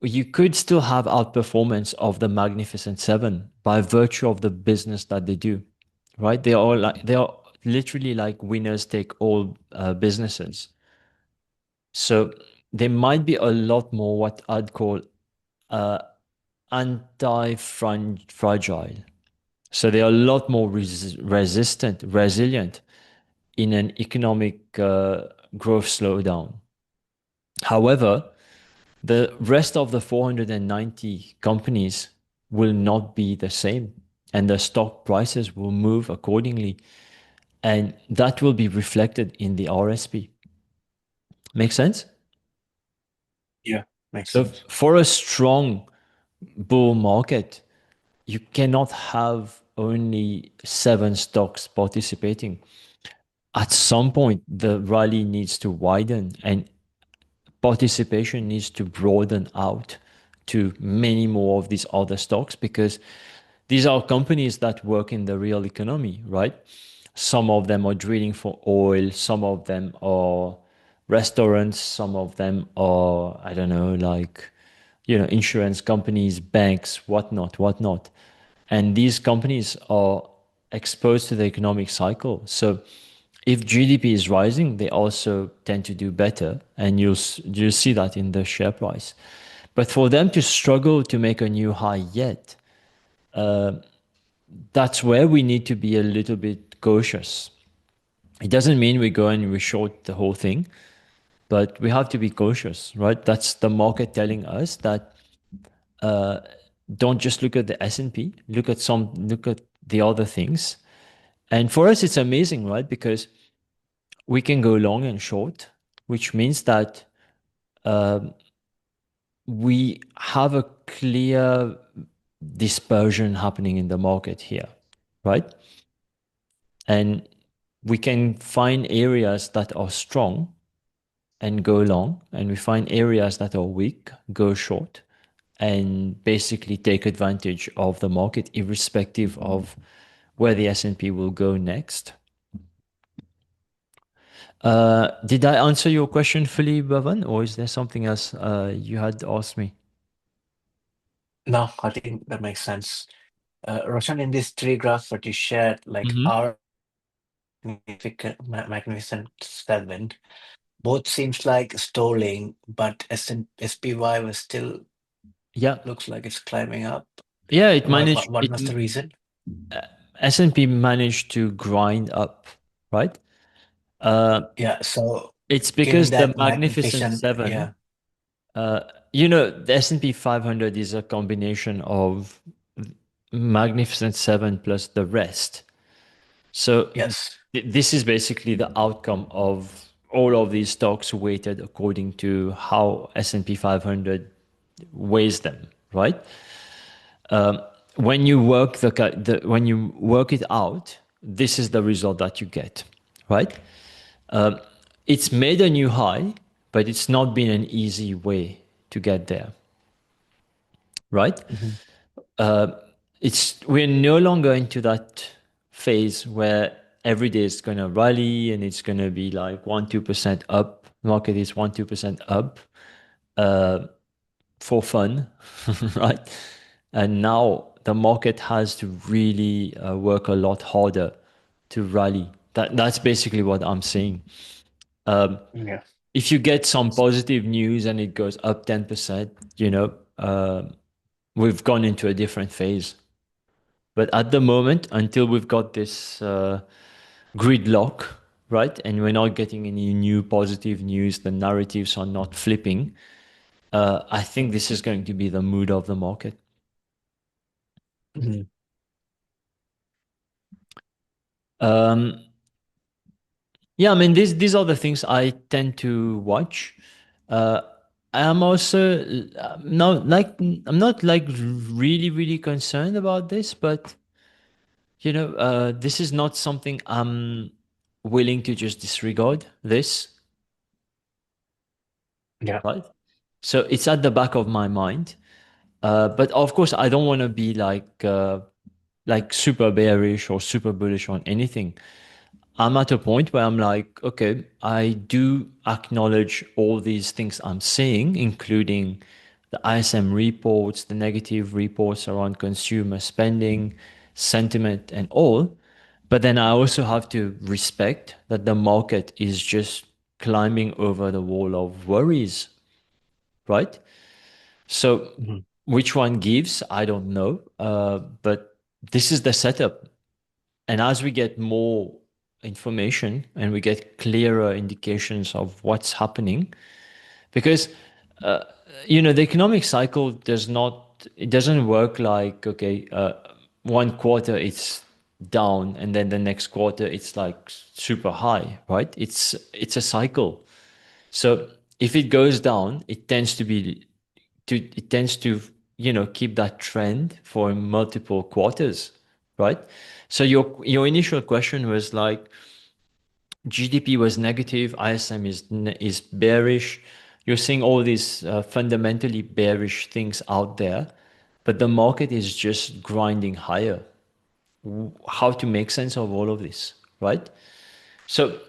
you could still have outperformance of the Magnificent Seven by virtue of the business that they do, right? They are literally like winners take all businesses. So there might be a lot more what I'd call anti-fragile. So they are a lot more resilient in an economic growth slowdown. However, the rest of the 490 companies will not be the same, and the stock prices will move accordingly, and that will be reflected in the RSP. Make sense? Yeah, makes So sense. for a strong bull market, you cannot have only 7 stocks participating. At some point, the rally needs to widen, and participation needs to broaden out to many more of these other stocks, because these are companies that work in the real economy, right? Some of them are drilling for oil, some of them are restaurants, some of them are, I don't know, like, insurance companies, banks, whatnot, whatnot. And these companies are exposed to the economic cycle. So if GDP is rising, they also tend to do better, and you'll see that in the share price. But for them to struggle to make a new high yet, that's where we need to be a little bit cautious. It doesn't mean we go and we short the whole thing, but we have to be cautious, right? That's the market telling us that don't just look at the S&P, look at the other things. And for us, it's amazing, right? Because we can go long and short, which means that we have a clear dispersion happening in the market here, right? And we can find areas that are strong and go long, and we find areas that are weak, go short, and basically take advantage of the market irrespective of where the S&P will go next. Did I answer your question fully, Bhavan, or is there something else you had asked me? No, I think that makes sense. Roshan, in these three graphs that you shared, like our magnificent seven, both seems like stalling, but SPY was still looks like it's climbing up. Yeah, it managed. What was the reason? S&P managed to grind up, right? Yeah, so it's because the that Magnificent Seven. yeah. The S&P 500 is a combination of Magnificent Seven plus the rest. So yes, this is basically the outcome of all of these stocks weighted according to how S&P 500 weighs them, right? When you work when you work it out, this is the result that you get, right? It's made a new high, but it's not been an easy way to get there, right? We're no longer into that phase where every day it's going to rally and it's going to be like 1-2% up. Market is 1-2% up for fun, right? And now the market has to really work a lot harder to rally. That's basically what I'm saying. Yeah. If you get some positive news and it goes up 10%, we've gone into a different phase. But at the moment, until we've got this gridlock, right, and we're not getting any new positive news, the narratives are not flipping, I think this is going to be the mood of the market. Yeah, I mean, these are the things I tend to watch. I'm also I'm not like really concerned about this, but this is not something I'm willing to just disregard this. Yeah. Right. So it's at the back of my mind. But of course, I don't want to be like super bearish or super bullish on anything. I'm at a point where I'm like, okay, I do acknowledge all these things I'm saying, including the ISM reports, the negative reports around consumer spending, sentiment, and all. But then I also have to respect that the market is just climbing over the wall of worries, right? So which one gives, I don't know. But this is the setup. And as we get more information and we get clearer indications of what's happening, because the economic cycle doesn't work like, okay, one quarter it's down and then the next quarter it's like super high, right? It's a cycle. So if it goes down, it tends to keep that trend for multiple quarters, right? So your initial question was like, GDP was negative, ISM is bearish. you're seeing all these fundamentally bearish things out there, but the market is just grinding higher. How to make sense of all of this, right? So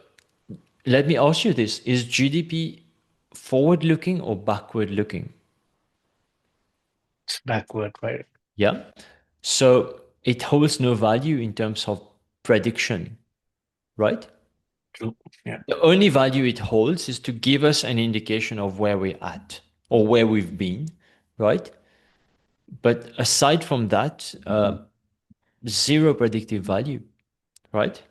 let me ask you this: is GDP forward-looking or backward-looking? It's backward, right? Yeah. So it holds no value in terms of prediction, right? True. Yeah. The only value it holds is to give us an indication of where we're at or where we've been, right? But aside from that, zero predictive value, right?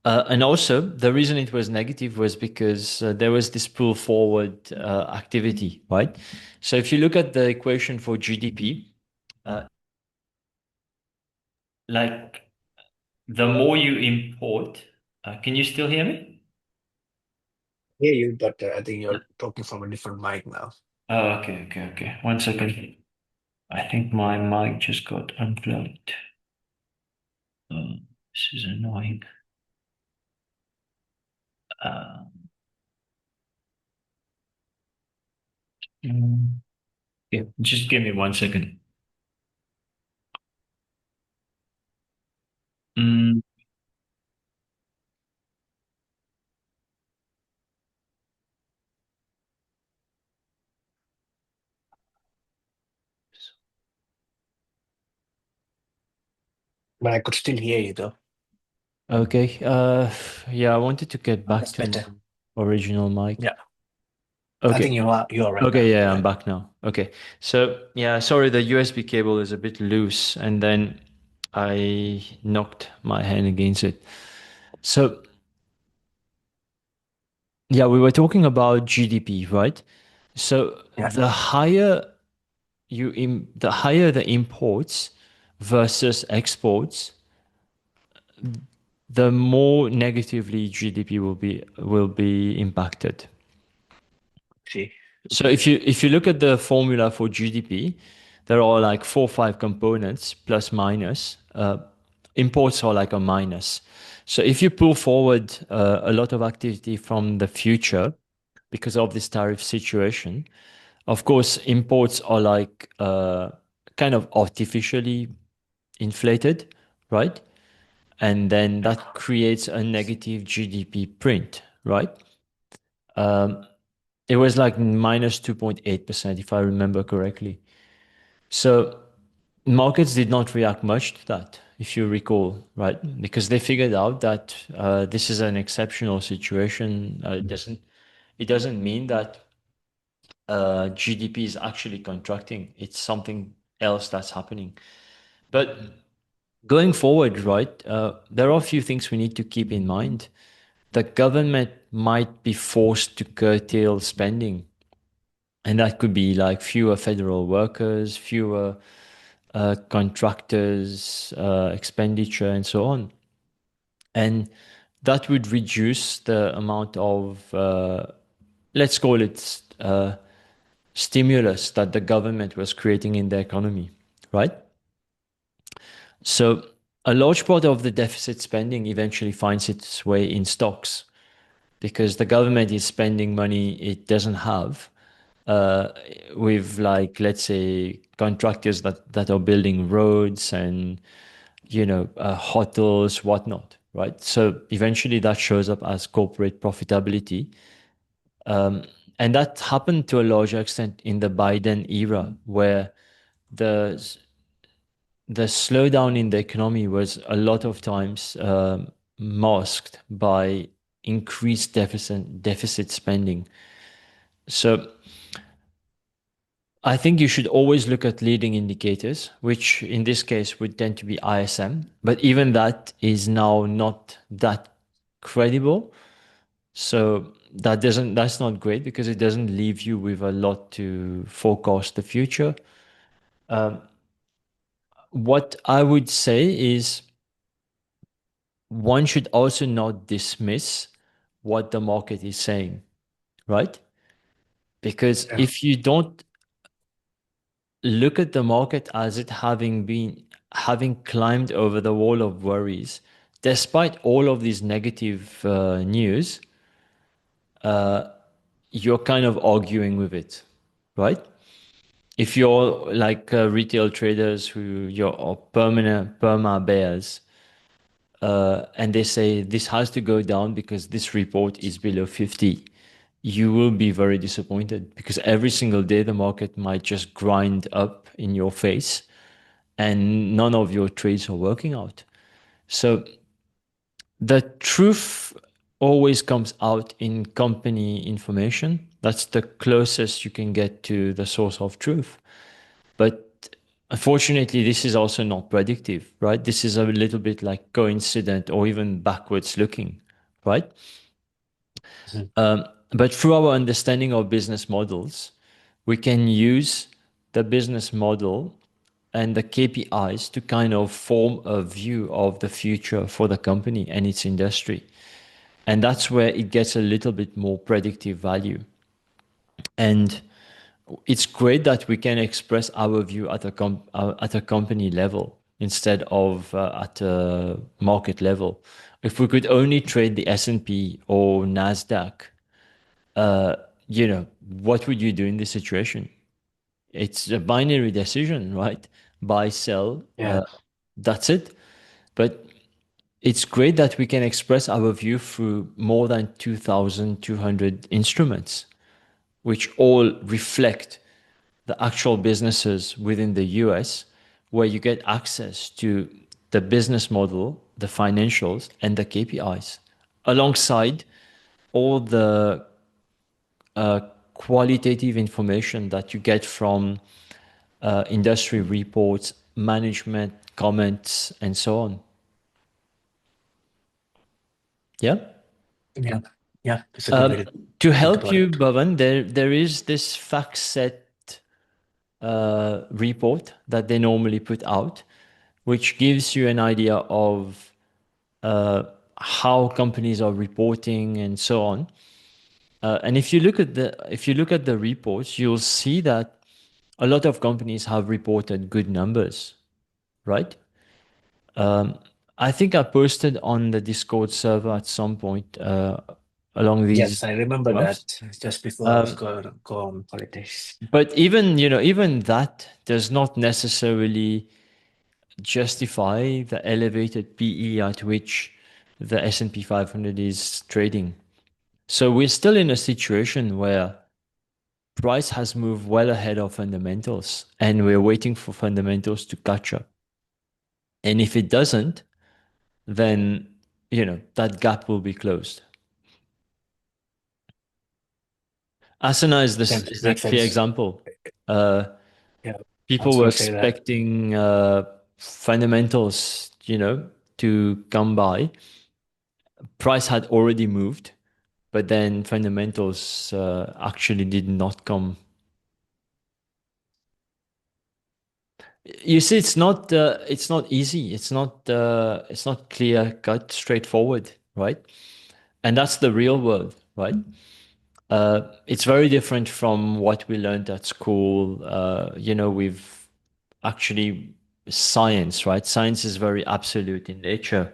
And also, the reason it was negative was because there was this pull forward activity, right? So if you look at the equation for GDP, like the more you import, can you still hear me? Hear you, but I think you're talking from a different mic now. Oh, okay. 1 second. I think my mic just got unplugged. This is annoying. Uh, yeah, just give me 1 second. Mm, But I could still hear you though. okay. Yeah, I wanted to get back That's to better. my original mic. Yeah. I Okay. think you're right now. Okay, yeah, I'm Yeah. back now. Okay. So, yeah, sorry, the USB cable is a bit loose and then I knocked my hand against it. So, yeah, we were talking about GDP, right? So, Yeah. the higher the imports versus exports, the more negatively GDP will be impacted. See. So if you look at the formula for GDP, there are like 4 or 5 components plus minus. Imports are like a minus. So if you pull forward a lot of activity from the future because of this tariff situation, of course imports are like kind of artificially inflated, right? And then that creates a negative GDP print, right? It was like minus 2.8%, if I remember correctly. So markets did not react much to that, if you recall, right? Because they figured out that this is an exceptional situation. It doesn't mean that GDP is actually contracting. It's something else that's happening. But going forward, right, there are a few things we need to keep in mind. The government might be forced to curtail spending, and that could be like fewer federal workers, fewer contractors, expenditure, and so on. And that would reduce the amount of, let's call it, stimulus that the government was creating in the economy, right? So a large part of the deficit spending eventually finds its way in stocks because the government is spending money it doesn't have uh, with, like, let's say, contractors that are building roads and hotels, whatnot, right? So eventually that shows up as corporate profitability. And that happened to a large extent in the Biden era, where the the slowdown in the economy was a lot of times masked by increased deficit spending. So I think you should always look at leading indicators, which in this case would tend to be ISM, but even that is now not that credible. So that's not great because it doesn't leave you with a lot to forecast the future. What I would say is one should also not dismiss what the market is saying, right? Because Yeah. if you don't look at the market as it having climbed over the wall of worries, despite all of these negative news, you're kind of arguing with it, right? If you're like retail traders who you're permanent perma bears, and they say this has to go down because this report is below 50, you will be very disappointed because every single day the market might just grind up in your face and none of your trades are working out. So the truth always comes out in company information. That's the closest you can get to the source of truth. But unfortunately, this is also not predictive, right? This is a little bit like coincident or even backwards looking, right? But through our understanding of business models, we can use the business model and the KPIs to kind of form a view of the future for the company and its industry. And that's where it gets a little bit more predictive value. And it's great that we can express our view at a company level instead of at a market level. If we could only trade the S&P or NASDAQ, what would you do in this situation? It's a binary decision, right? Buy, sell, that's it. But it's great that we can express our view through more than 2,200 instruments, which all reflect the actual businesses within the US, where you get access to the business model, the financials, and the KPIs, alongside all the qualitative information that you get from industry reports, management comments, and so on. Yeah. Yeah. It's a good way to help you, Bhavan, there is this FactSet report that they normally put out, which gives you an idea of how companies are reporting and so on. And if you look at the reports, you'll see that a lot of companies have reported good numbers, right? I think I posted on the Discord server at some point along these. Yes, I remember graphs. that just before I was going to go on holidays. But even that does not necessarily justify the elevated PE at which the S&P 500 is trading. So we're still in a situation where price has moved well ahead of fundamentals and we're waiting for fundamentals to catch up. And if it doesn't, then that gap will be closed. ASANA is a clear example. People were expecting fundamentals, to come by. Price had already moved, but then fundamentals actually did not come. You see, it's not easy. It's not clear cut, straightforward, right? And that's the real world, right? It's very different from what we learned at school. With actually science, right? Science is very absolute in nature.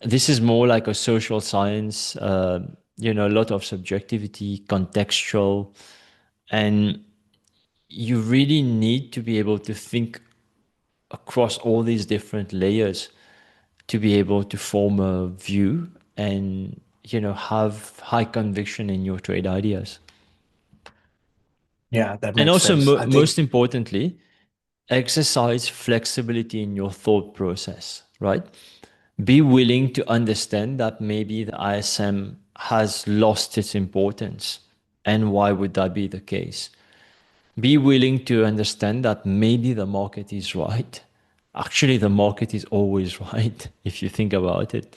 This is more like a social science, a lot of subjectivity, contextual, and you really need to be able to think across all these different layers to be able to form a view and have high conviction in your trade ideas. Yeah, that makes and also sense. Most importantly, exercise flexibility in your thought process, right? Be willing to understand that maybe the ISM has lost its importance. And why would that be the case? Be willing to understand that maybe the market is right. Actually, the market is always right if you think about it.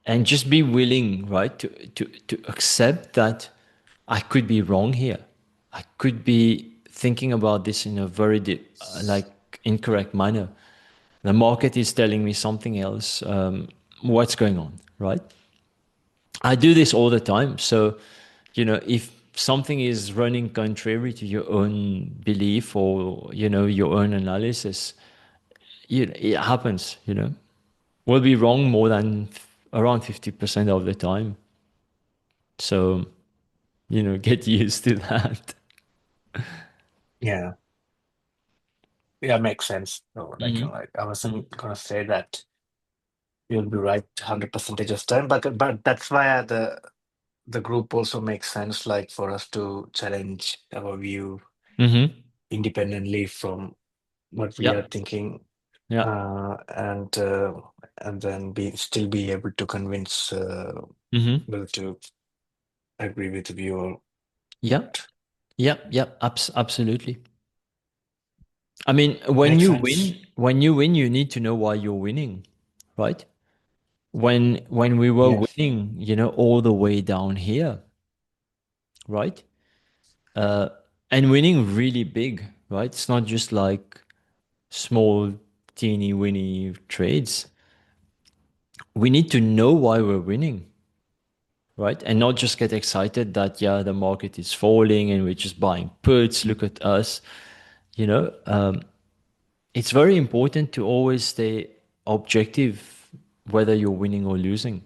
And just be willing, right, to accept that I could be wrong here. I could be thinking about this in a very incorrect manner. The market is telling me something else. What's going on, right? I do this all the time. So, if something is running contrary to your own belief or, your own analysis, it happens, We'll be wrong more than around 50% of the time. So, get used to that. Yeah. Yeah, makes sense. So, I wasn't gonna say that you'll be right 100% of time, but that's why the group also makes sense, like for us to challenge our view independently from what we are Yeah. thinking, Yeah. and then still be able to convince whether to agree with the view or Yeah. not. Yeah. Yeah. Absolutely. I mean, when Makes you sense. win, you need to know why you're winning, right? When we were Yeah. winning, all the way down here, right? And winning really big, right? It's not just like small, teeny, winny trades. We need to know why we're winning, right? And not just get excited that, yeah, the market is falling and we're just buying puts. Look at us. It's very important to always stay objective, whether you're winning or losing.